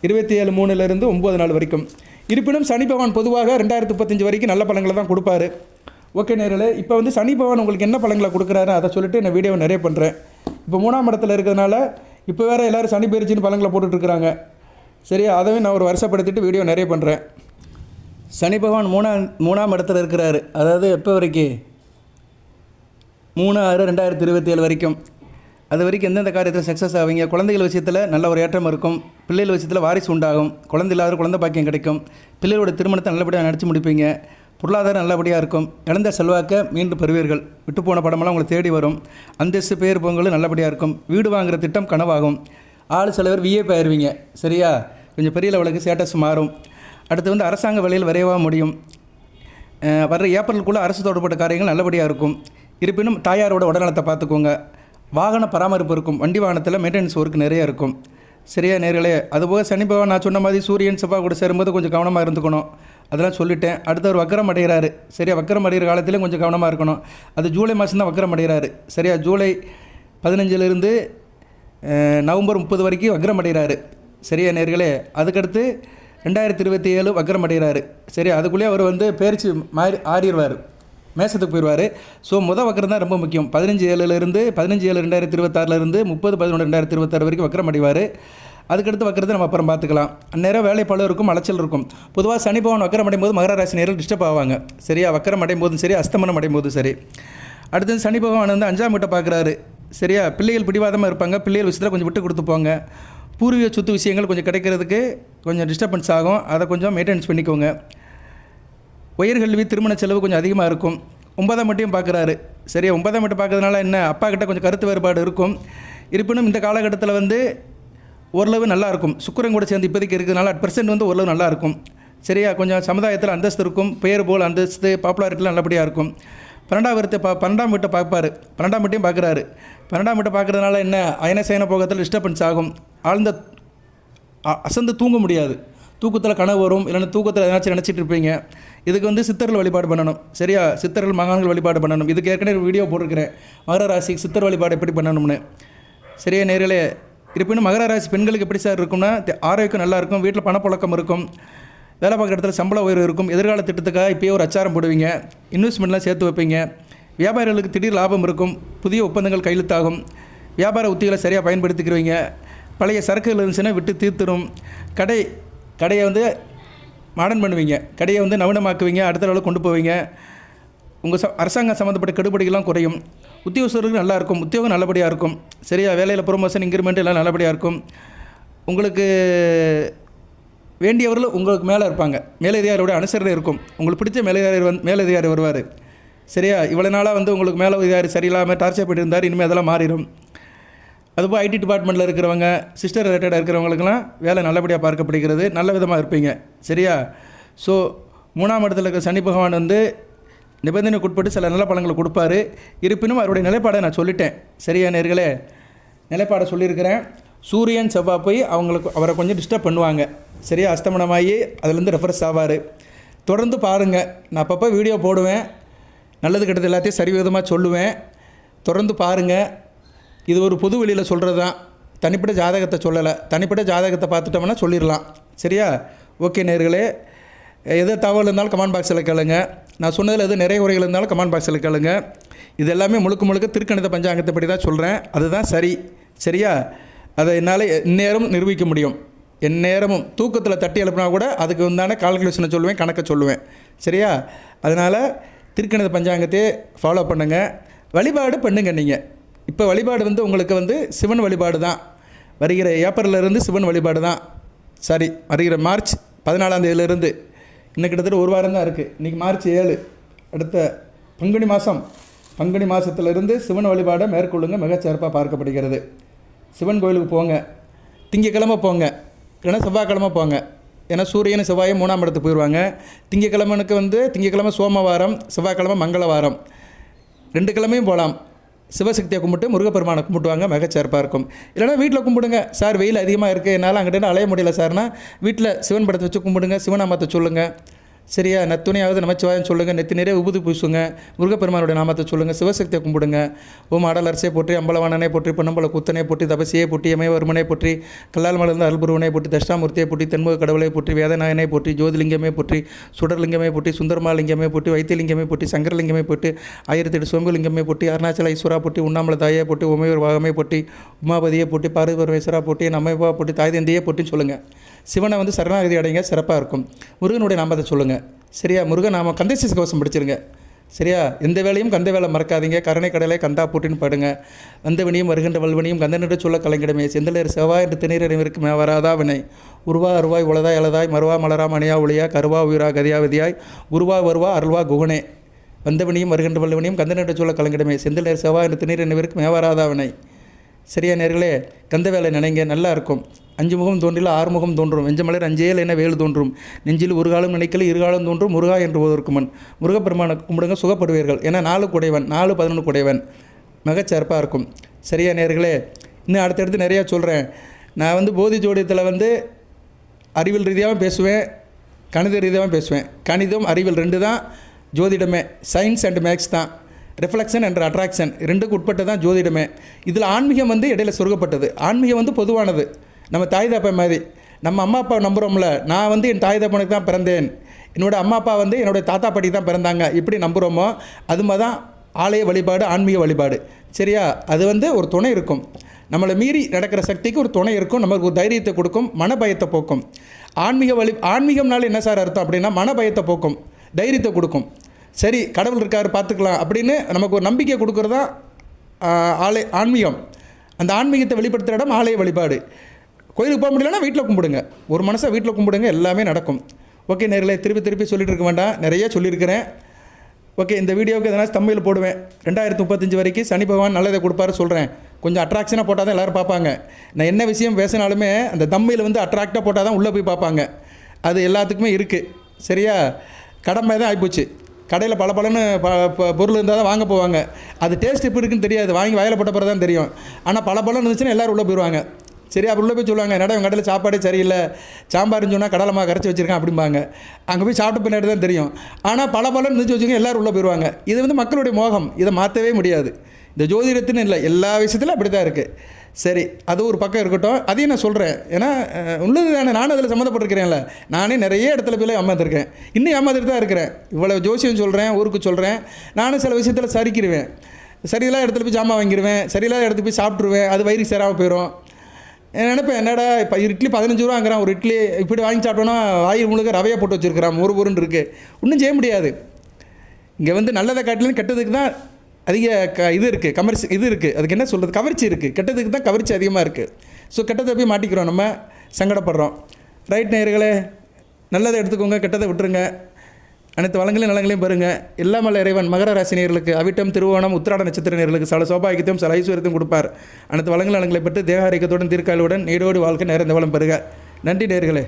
Speaker 1: 27/3 9 நாள் வரைக்கும். இருப்பினும் சனி பகவான் பொதுவாக 2035 வரைக்கும் நல்ல பலன்களை தான் கொடுப்பாரு. ஓகே நேயர்களே? இப்போ வந்து சனி பகவான் உங்களுக்கு என்ன பலன்களை கொடுக்குறாரு அதை சொல்லிட்டு நான் வீடியோவை நிறைய பண்ணுறேன். இப்போ 3ஆம் இடத்துல இருக்கிறதுனால இப்போ வேறு எல்லோரும் சனி பயிற்சின்னு பலன்களை போட்டுட்ருக்குறாங்க. சரியா? அதையும் நான் ஒரு வருஷப்படுத்திட்டு வீடியோ நிறைய பண்ணுறேன். சனி பகவான் 3ஆம் இடத்துல இருக்கிறாரு. அதாவது எப்போ வரைக்கும்? 3/6/2027 வரைக்கும். அது வரைக்கும் எந்தெந்த காரியத்தில் சக்ஸஸ் ஆவீங்க? குழந்தைகள் விஷயத்தில் நல்ல ஒரு ஏற்றம் இருக்கும். பிள்ளைகள் விஷயத்தில் வாரிசு உண்டாகும். குழந்தை இல்லாத குழந்தை பாக்கியம் கிடைக்கும். பிள்ளைகளோட திருமணத்தை நல்லபடியாக நடத்தி முடிப்பீங்க. பொருளாதாரம் நல்லபடியாக இருக்கும். இழந்த செல்வாக்க மீண்டும் பெறுவீர்கள். விட்டு போன படமெல்லாம் உங்களை தேடி வரும். அந்தஸ்து பேர் பொங்கலும் நல்லபடியாக இருக்கும். வீடு வாங்குகிற திட்டம் கனவாகும். ஆள் சிலவர் விஏபி ஆயிடுவீங்க. சரியா? கொஞ்சம் பெரிய லெவலுக்கு ஸ்டேட்டஸ் மாறும். அடுத்து வந்து அரசாங்க வேலையில் விரைவாக முடியும். வர்ற ஏப்ரலுக்குள்ளே அரசு தொடர்பட்ட காரியங்கள் நல்லபடியாக இருக்கும். இருப்பினும் தாயாரோட உடல்நலத்தை பார்த்துக்கோங்க. வாகன பராமரிப்பு இருக்கும். வண்டி வாகனத்தில் மெயின்டெனன்ஸ் ஒர்க் நிறைய இருக்கும். சரியா நேர்களே? அதுபோக சனி பகவான் நான் சொன்ன மாதிரி சூரியன் செவ்வாய் கூட சேரும்போது கொஞ்சம் கவனமாக இருந்துக்கணும். அதெல்லாம் சொல்லிட்டேன். அடுத்து ஒரு வக்கரம் அடைகிறாரு. சரியா? வக்கரம் அடைகிற காலத்திலையும் கொஞ்சம் கவனமாக இருக்கணும். அது ஜூலை மாதம் தான் வக்கரம் அடைகிறாரு. சரியா? ஜூலை 15 நவம்பர் 30 வரைக்கும் வக்கரம் அடைகிறாரு. சரியா நேர்களே? அதுக்கடுத்து 2027 வக்கரம் அடைகிறாரு. சரி, அதுக்குள்ளேயே அவர் வந்து பேரிச்சு ஆறிடுவார், மேசத்துக்கு போயிடுவார். ஸோ வக்கரம் தான் ரொம்ப முக்கியம். 15/7/2026 30/11/2026 வரைக்கும் வக்கரம் அடைவார். அதுக்கடுத்து வக்கரத்தை நம்ம அப்புறம் பார்த்துக்கலாம். அந்நேரம் வேலை பளு இருக்கும், அலைச்சல் இருக்கும். பொதுவாக சனி பகவான் வக்கரம் அடையும் போது மகர ராசி நேரில் டிஸ்டர்ப் ஆவாங்க. சரியா? வக்கரம் அடையும் போதும் சரி, அஸ்தமனம் அடையும் போதும் சரி. அடுத்தது சனி பகவான் வந்து 5ஆம் வீட்டை பார்க்குறாரு. சரியா? பிள்ளைகள் பிடிவாதமாக இருப்பாங்க. பிள்ளைகள் விஷயத்தில் கொஞ்சம் விட்டு கொடுத்து போங்க. பூர்வீக சொத்து விஷயங்கள் கொஞ்சம் கிடைக்கிறதுக்கு கொஞ்சம் டிஸ்டர்பன்ஸ் ஆகும். அதை கொஞ்சம் மெயின்டெனன்ஸ் பண்ணிக்கோங்க. உயர்கல்வி திருமண செலவு கொஞ்சம் அதிகமாக இருக்கும். 9ஆம் வீட்டையும் பார்க்குறாரு. சரியா? 9ஆம் வீட்டை பார்க்கறதுனால என்ன, அப்பா கிட்ட கொஞ்சம் கருத்து வேறுபாடு இருக்கும். இருப்பினும் இந்த காலகட்டத்தில் வந்து ஓரளவு நல்லாயிருக்கும். சுக்கிரன் கூட சேர்ந்து இப்போதைக்கு இருக்கிறதுனால 1% வந்து ஓரளவு நல்லாயிருக்கும். சரியா, கொஞ்சம் சமுதாயத்தில் அந்தஸ்து இருக்கும், பேர் போல் அந்தஸ்து பாப்புலாரிட்டிலாம் நல்லபடியாக இருக்கும். 12ஆம் வீட்டை பார்ப்பார், 12ஆம் வீட்டையும் பார்க்குறாரு. 12ஆம் வீட்டை பார்க்குறதுனால என்ன, அயன சயன போகத்தில் டிஸ்டர்பன்ஸ் ஆகும், ஆழ்ந்த அசந்து தூங்க முடியாது, தூக்கத்தில் கனவு வரும், இல்லைன்னா தூக்கத்தில் ஏதாச்சும் நினச்சிட்டு இருப்பீங்க. இதுக்கு வந்து சித்தர்கள் வழிபாடு பண்ணணும். சரியா, சித்தர்கள் மகான்கள் வழிபாடு பண்ணணும். இதுக்கு ஏற்கனவே வீடியோ போட்டிருக்கிறேன், மகர ராசிக்கு சித்தர் வழிபாடு எப்படி பண்ணணும்னு. சரியா நேர்களே, இருப்பினும் மகர ராசி பெண்களுக்கு எப்படி சார் இருக்கும்னா, ஆரோக்கியம் நல்லா இருக்கும், வீட்டில் பணப்புழக்கம் இருக்கும், வேலை பார்க்குற இடத்துல சம்பள உயர்வு இருக்கும், எதிர்கால திட்டத்துக்காக இப்போயே ஒரு அச்சாரம் போடுவீங்க, இன்வெஸ்ட்மெண்ட்லாம் சேர்த்து வைப்பீங்க, வியாபாரிகளுக்கு திடீர் லாபம் இருக்கும், புதிய ஒப்பந்தங்கள் கையெழுத்தாகும், வியாபார உத்திகளை சரியாக பயன்படுத்திக்கிறவங்க, பழைய சரக்குகள் இருந்துச்சுன்னா விட்டு தீர்த்துடும், கடையை வந்து மாடர்ன் பண்ணுவீங்க, கடையை வந்து நவீனமாக்குவீங்க, அடுத்த லெவலுக்கு கொண்டு போவீங்க, உங்கள் அரசாங்கம் சம்மந்தப்பட்ட கெடுபடிகள்லாம் குறையும், உத்தியோகஸ்தருக்கு நல்லாயிருக்கும், உத்தியோகம் நல்லபடியாக இருக்கும். சரியா, வேலையில் ப்ரொமோஷன் இன்க்ரிமெண்ட் எல்லாம் நல்லபடியாக இருக்கும். உங்களுக்கு வேண்டியவர்கள் உங்களுக்கு மேலே இருப்பாங்க, மேலதிகாரியோட அனுசரணை இருக்கும், உங்களுக்கு பிடிச்ச மேலதிகாரி வருவார். சரியா, இவ்வளோ நாளாக வந்து உங்களுக்கு மேலதிகாரி சரியில்லாமல் டார்ச்சர் பண்ணியிருந்தார், இனிமேல் அதெல்லாம் மாறிடும். அதுபோல் ஐடி டிபார்ட்மெண்ட்டில் இருக்கிறவங்க, சிஸ்டர் ரிலேட்டடாக இருக்கிறவங்களுக்கெல்லாம் வேலை நல்லபடியாக பார்க்கப்படுகிறது, நல்ல விதமாக இருப்பீங்க. சரியா, ஸோ 3ஆம் இடத்துல இருக்கிற சனி பகவான் வந்து நிபந்தனைக்கு உட்பட்டு சில நல்ல பலன்களை கொடுப்பாரு. இருப்பினும் அவருடைய நிலைப்பாடை நான் சொல்லிட்டேன். சரியா நேர்களே, நிலைப்பாடை சொல்லியிருக்கிறேன். சூரியன் செவ்வாய் போய் அவரை கொஞ்சம் டிஸ்டர்ப் பண்ணுவாங்க. சரியா, அஸ்தமனமாகி அதுலேருந்து ரெஃபரன்ஸ் ஆவார். தொடர்ந்து பாருங்கள், நான் அப்பப்போ வீடியோ போடுவேன், நல்லது கெட்டது எல்லாத்தையும் சரிவிதமாக சொல்லுவேன். தொடர்ந்து பாருங்கள். இது ஒரு பொது வெளியில் சொல்கிறது தான், தனிப்பட்ட ஜாதகத்தை சொல்லலை. தனிப்பட்ட ஜாதகத்தை பார்த்துட்டோம்னா சொல்லிடலாம். சரியா, ஓகே நேர்களே, எது தகவல் இருந்தாலும் கமெண்ட் பாக்ஸில் கேளுங்க. நான் சொன்னதில் எது நிறைய குறைகள் இருந்தாலும் கமெண்ட் பாக்ஸில் கேளுங்க. இது எல்லாமே முழுக்க திருக்கணித பஞ்சாங்கத்தை படி தான் சொல்கிறேன், அதுதான் சரி. சரியா, அதை என்னால் எந்நேரமும் நிரூபிக்க முடியும். எந்நேரமும் தூக்கத்தில் தட்டி எழுப்பினா கூட அதுக்கு உண்டான கால்குலேஷனை சொல்லுவேன், கணக்கை சொல்லுவேன். சரியா, அதனால் திருக்கணித பஞ்சாங்கத்தை ஃபாலோ பண்ணுங்கள், வழிபாடு பண்ணுங்க. நீங்கள் இப்போ வழிபாடு வந்து உங்களுக்கு வந்து சிவன் வழிபாடு தான். வருகிற ஏப்ரலிருந்து சிவன் வழிபாடு தான். சரி, வருகிற மார்ச் 14ஆம் தேதியிலிருந்து இன்னும் கிட்டத்தட்ட ஒரு வாரம் தான் இருக்குது. இன்றைக்கி மார்ச் 7, அடுத்த பங்குனி மாதத்திலிருந்து சிவன் வழிபாடை மேற்கொள்ளுங்க, மிகச்சிறப்பாக பார்க்கப்படுகிறது. சிவன் கோயிலுக்கு போங்க, திங்கக்கிழமை போங்க, இல்லைன்னா செவ்வாய்க்கிழமை போங்க. ஏன்னா சூரியன் செவ்வாயும் 3ஆம் இடத்துக்கு போயிடுவாங்க. திங்கக்கிழமை சோமவாரம், செவ்வாய்க்கிழமை மங்களவாரம், 2 கிழமையும் போகலாம். சிவசக்தியை கும்பிட்டு முருகப்பெருமானை கும்பிட்டுவாங்க, மிகச்சிறப்பாக இருக்கும். இல்லைனா வீட்டில் கும்பிடுங்க. சார் வெயில் அதிகமாக இருக்குது, என்னால் அங்கிட்ட அலைய முடியல சார்னா வீட்டில் சிவன் படத்தை வச்சு கும்பிடுங்க, சிவநாமத்தை சொல்லுங்கள். சரியா, நத்துணையாவது நமச்சிவாயம் சொல்லுங்கள், நெத்தி நிறைய உபுதி பூசுங்க, முருகப்பெருமானுடைய நாமத்தை சொல்லுங்கள், சிவசக்தியை கும்பிடுங்க. ஓம் ஆடலரசை போற்றி, அம்பலவானனை போற்றி, பொன்னம்பல கூத்தனை போற்றி, தபசியை போற்றி, எமயவர்மனை போற்றி, கல்லால் மலர்ந்த அல்புருவனை போற்றி, தஷ்டாமூர்த்தியை போற்றி, தென்முக கடவுளை போற்றி, வேதநாயனை போற்றி, ஜோதிலிங்கமே போற்றி, சுடர்லிங்கமே போற்றி, சுந்தரமாலிங்கமே போற்றி, வைத்தியலிங்கமே போற்றி, சங்கரலிங்கமே போற்றி, 1008 சோம்புலிங்கமே போற்றி, அருணாச்சல ஈஸ்வரா போற்றி, உண்ணாமல தாயை போற்றி, உமையூர் வாகமே போற்றி, உமாபதியை போற்றி, பார்வதி பரமேஸ்வரா போற்றி, நம்மைவா போற்றி, தாய்தந்தையே போற்றின்னு சொல்லுங்கள். சிவனை வந்து சரணாகதி அடைங்க, சிறப்பாக இருக்கும். முருகனுடைய நாமத்தை சொல்லுங்கள். சரியா, முருகன் நாம கந்தசேஷ கவசம் படிச்சிருங்க. சரியா, எந்த வேலையும் கந்த வேலை மறக்காதீங்க. கருணை கடலை கந்தா போட்டின்னு பாடுங்க. வந்தவனியும் வருகின்ற வல்வனியும் கந்தனிட்டு சொல்ல கலைஞடமே, செந்தலேர் செவ்வாய் என்று திணீரிற்கு வராதா வினை, உருவா அருவாய் உளதாய் அலதாய் மறுவா மலரா மணியா ஒளியா கருவா உயிரா கதியாவதியாய் குருவா வருவா அருள்வா குகனே, வந்தவனியும் வருகின்ற வல்வனியும் கந்தனிட்டு சொல்ல கலைஞடமே, செந்தலேர் செவ்வாய் என்று திணீரிற்கு மேவராதா வினை. சரியா நேர்களே, கந்த வேலை நினைங்க, நல்லா இருக்கும். 5 முகம் தோன்றில் 6 முகம் தோன்றும், வெஞ்சமலர் 5 ஏழு என வேல் தோன்றும், நெஞ்சில் ஒரு காலம் நினைக்கல இருகாலம் தோன்றும், முருகா என்று ஓதற்குமன். முருகப்பெருமான கும்பிடுங்க, சுகப்படுவீர்கள். ஏன்னா 4 குடைவன், 4 11 குடைவன், மிகச்சிறப்பாக இருக்கும். சரியா நேர்களே, இன்னும் அடுத்தடுத்து நிறையா சொல்கிறேன். நான் வந்து போதி ஜோடியத்தில் வந்து அறிவியல் ரீதியாகவும் பேசுவேன், கணித ரீதியாகவும் பேசுவேன். கணிதம் அறிவியல் 2 தான் ஜோதிடமே. சயின்ஸ் அண்ட் மேக்ஸ் தான். ரிஃப்ளெக்ஷன் அண்ட் அட்ராக்ஷன் 2க்கு உட்பட்டு தான் ஜோதிடமே. இதில் ஆன்மீகம் வந்து இடையில சொருகப்பட்டது. ஆன்மீகம் வந்து பொதுவானது. நம்ம தாய் தப்பை மாதிரி நம்ம அம்மா அப்பா நம்புகிறோம்ல, நான் வந்து என் தாய் தப்பனுக்கு தான் பிறந்தேன், என்னோடய அம்மா அப்பா வந்து என்னோடய தாத்தா பாட்டி தான் பிறந்தாங்க, இப்படி நம்புகிறோமோ அது மாதிரி தான் ஆலய வழிபாடு, ஆன்மீக வழிபாடு. சரியா, அது வந்து ஒரு துணை இருக்கும். நம்மளை மீறி நடக்கிற சக்திக்கு ஒரு துணை இருக்கும், நமக்கு ஒரு தைரியத்தை கொடுக்கும், மனபயத்தை போக்கும். ஆன்மீகம்னால என்ன சார் அர்த்தம் அப்படின்னா, மனபயத்தை போக்கும், தைரியத்தை கொடுக்கும். சரி, கடவுள் இருக்கார் பார்த்துக்கலாம் அப்படின்னு நமக்கு ஒரு நம்பிக்கை கொடுக்குறது தான் ஆன்மீகம். அந்த ஆன்மீகத்தை வெளிப்படுத்துகிற இடம் ஆலய வழிபாடு. கோயிலுக்கு போக முடியலன்னா வீட்டில் கும்பிடுங்க, ஒரு மனசை வீட்டில் கும்பிடுங்க, எல்லாமே நடக்கும். ஓகே நேர்களே, திருப்பி சொல்லிட்டு இருக்க வேண்டாம், நிறைய சொல்லியிருக்கிறேன். ஓகே, இந்த வீடியோவுக்கு எதனா தம்ப்நெயில் போடுவேன். 2035 வரைக்கும் சனி பகவான் நல்லதை கொடுப்பாரு சொல்கிறேன். கொஞ்சம் அட்ராக்ஷனாக போட்டால் தான் எல்லோரும் பார்ப்பாங்க. நான் என்ன விஷயம் பேசினாலுமே அந்த தம்ப்நெயில் வந்து அட்ராக்டாக போட்டால் தான் உள்ளே போய் பார்ப்பாங்க. அது எல்லாத்துக்குமே இருக்குது. சரியா? கடமை தான் ஆகிப்போச்சு. கடையில் பலன்னு பொருள் இருந்தால் தான் வாங்க போவாங்க. அது டேஸ்ட் எப்படி இருக்குன்னு தெரியாது, வாங்கி வாயில் போட்ட பிறகு தான் தெரியும். ஆனால் பலன்னு இருந்துச்சுன்னா எல்லோரும் உள்ளே போயிடுவாங்க. சரி, அப்புறம் உள்ளே போய் சொல்லுவாங்க, என்னடா உங்கள் கடையில் சாப்பாடே சரியில்லை, சாம்பார்னு சொன்னால் கடலை மாவு கரைச்சி வச்சுருக்கேன் அப்படிம்பாங்க. அங்கே போய் சாப்பிட்ட பின்னாடி தான் தெரியும். ஆனால் பலன்னு இருந்துச்சு வச்சுக்கோங்க, எல்லோரும் உள்ளே போயிடுவாங்க. இது வந்து மக்களுடைய மோகம், இதை மாற்றவே முடியாது. இந்த ஜோதிடத்துன்னு இல்லை, எல்லா விஷயத்துலையும் அப்படி தான் இருக்குது. சரி, அது ஒரு பக்கம் இருக்கட்டும். அதையும் நான் சொல்கிறேன், ஏன்னா உள்ளது தானே, நானும் அதில் சம்மந்தப்பட்டிருக்கிறேன்ல. நானே நிறைய இடத்துல போய் ஏமாந்துருக்கேன், இன்னும் ஏமாந்துட்டு தான் இருக்கிறேன். இவ்வளோ ஜோசியம் சொல்கிறேன், ஊருக்கு சொல்கிறேன். நானும் சில விஷயத்தில் சரிக்கிடுவேன், சரியில்லாத இடத்துல போய் ஜாமான் வாங்கிடுவேன், சரியில்லாத இடத்துக்கு போய் சாப்பிட்ருவேன், அது வயிறுக்கு சேராமல் போயிடும். நினைப்பேன், என்னடா இப்போ இட்லி 15 ரூபாங்கிறான், ஒரு இட்லி இப்படி வாங்கி சாப்பிட்டோன்னா வாயில் முழுக்க ரவையை போட்டு வச்சுருக்கிறான், ஒரு இருக்குது. ஒன்றும் செய்ய முடியாது. இங்கே வந்து நல்லதை காட்டிலும் கெட்டதுக்கு தான் அதிக இது இருக்குது, இது இருக்குது, அதுக்கு என்ன சொல்கிறது, கவர்ச்சி இருக்குது. கெட்டதுக்கு தான் கவர்ச்சி அதிகமாக இருக்குது. ஸோ கெட்டதை போய் மாட்டிக்கிறோம், நம்ம சங்கடப்படுறோம். ரைட் நேயர்களே, நல்லதை எடுத்துக்கோங்க, கெட்டதை விட்டுருங்க. அனைத்து வளங்களையும் நலங்களையும் பெறுங்க. எல்லாமல்ல இறைவன் மகர ராசி நேயர்களுக்கு, அவிட்டம், திருவோணம், உத்திராட நட்சத்திர நேயர்களுக்கு சல சோபாகியத்தையும் சில ஐஸ்வர்யத்தையும் கொடுப்பார். அனைத்து வளங்கள் நலங்களை பெற்று தேக ஆரோக்கியத்துடன் தீர்க்காலுடன் நீரோடு வாழ்க்கை நிறைந்த வளம் பெறுக. நன்றி நேயர்களே.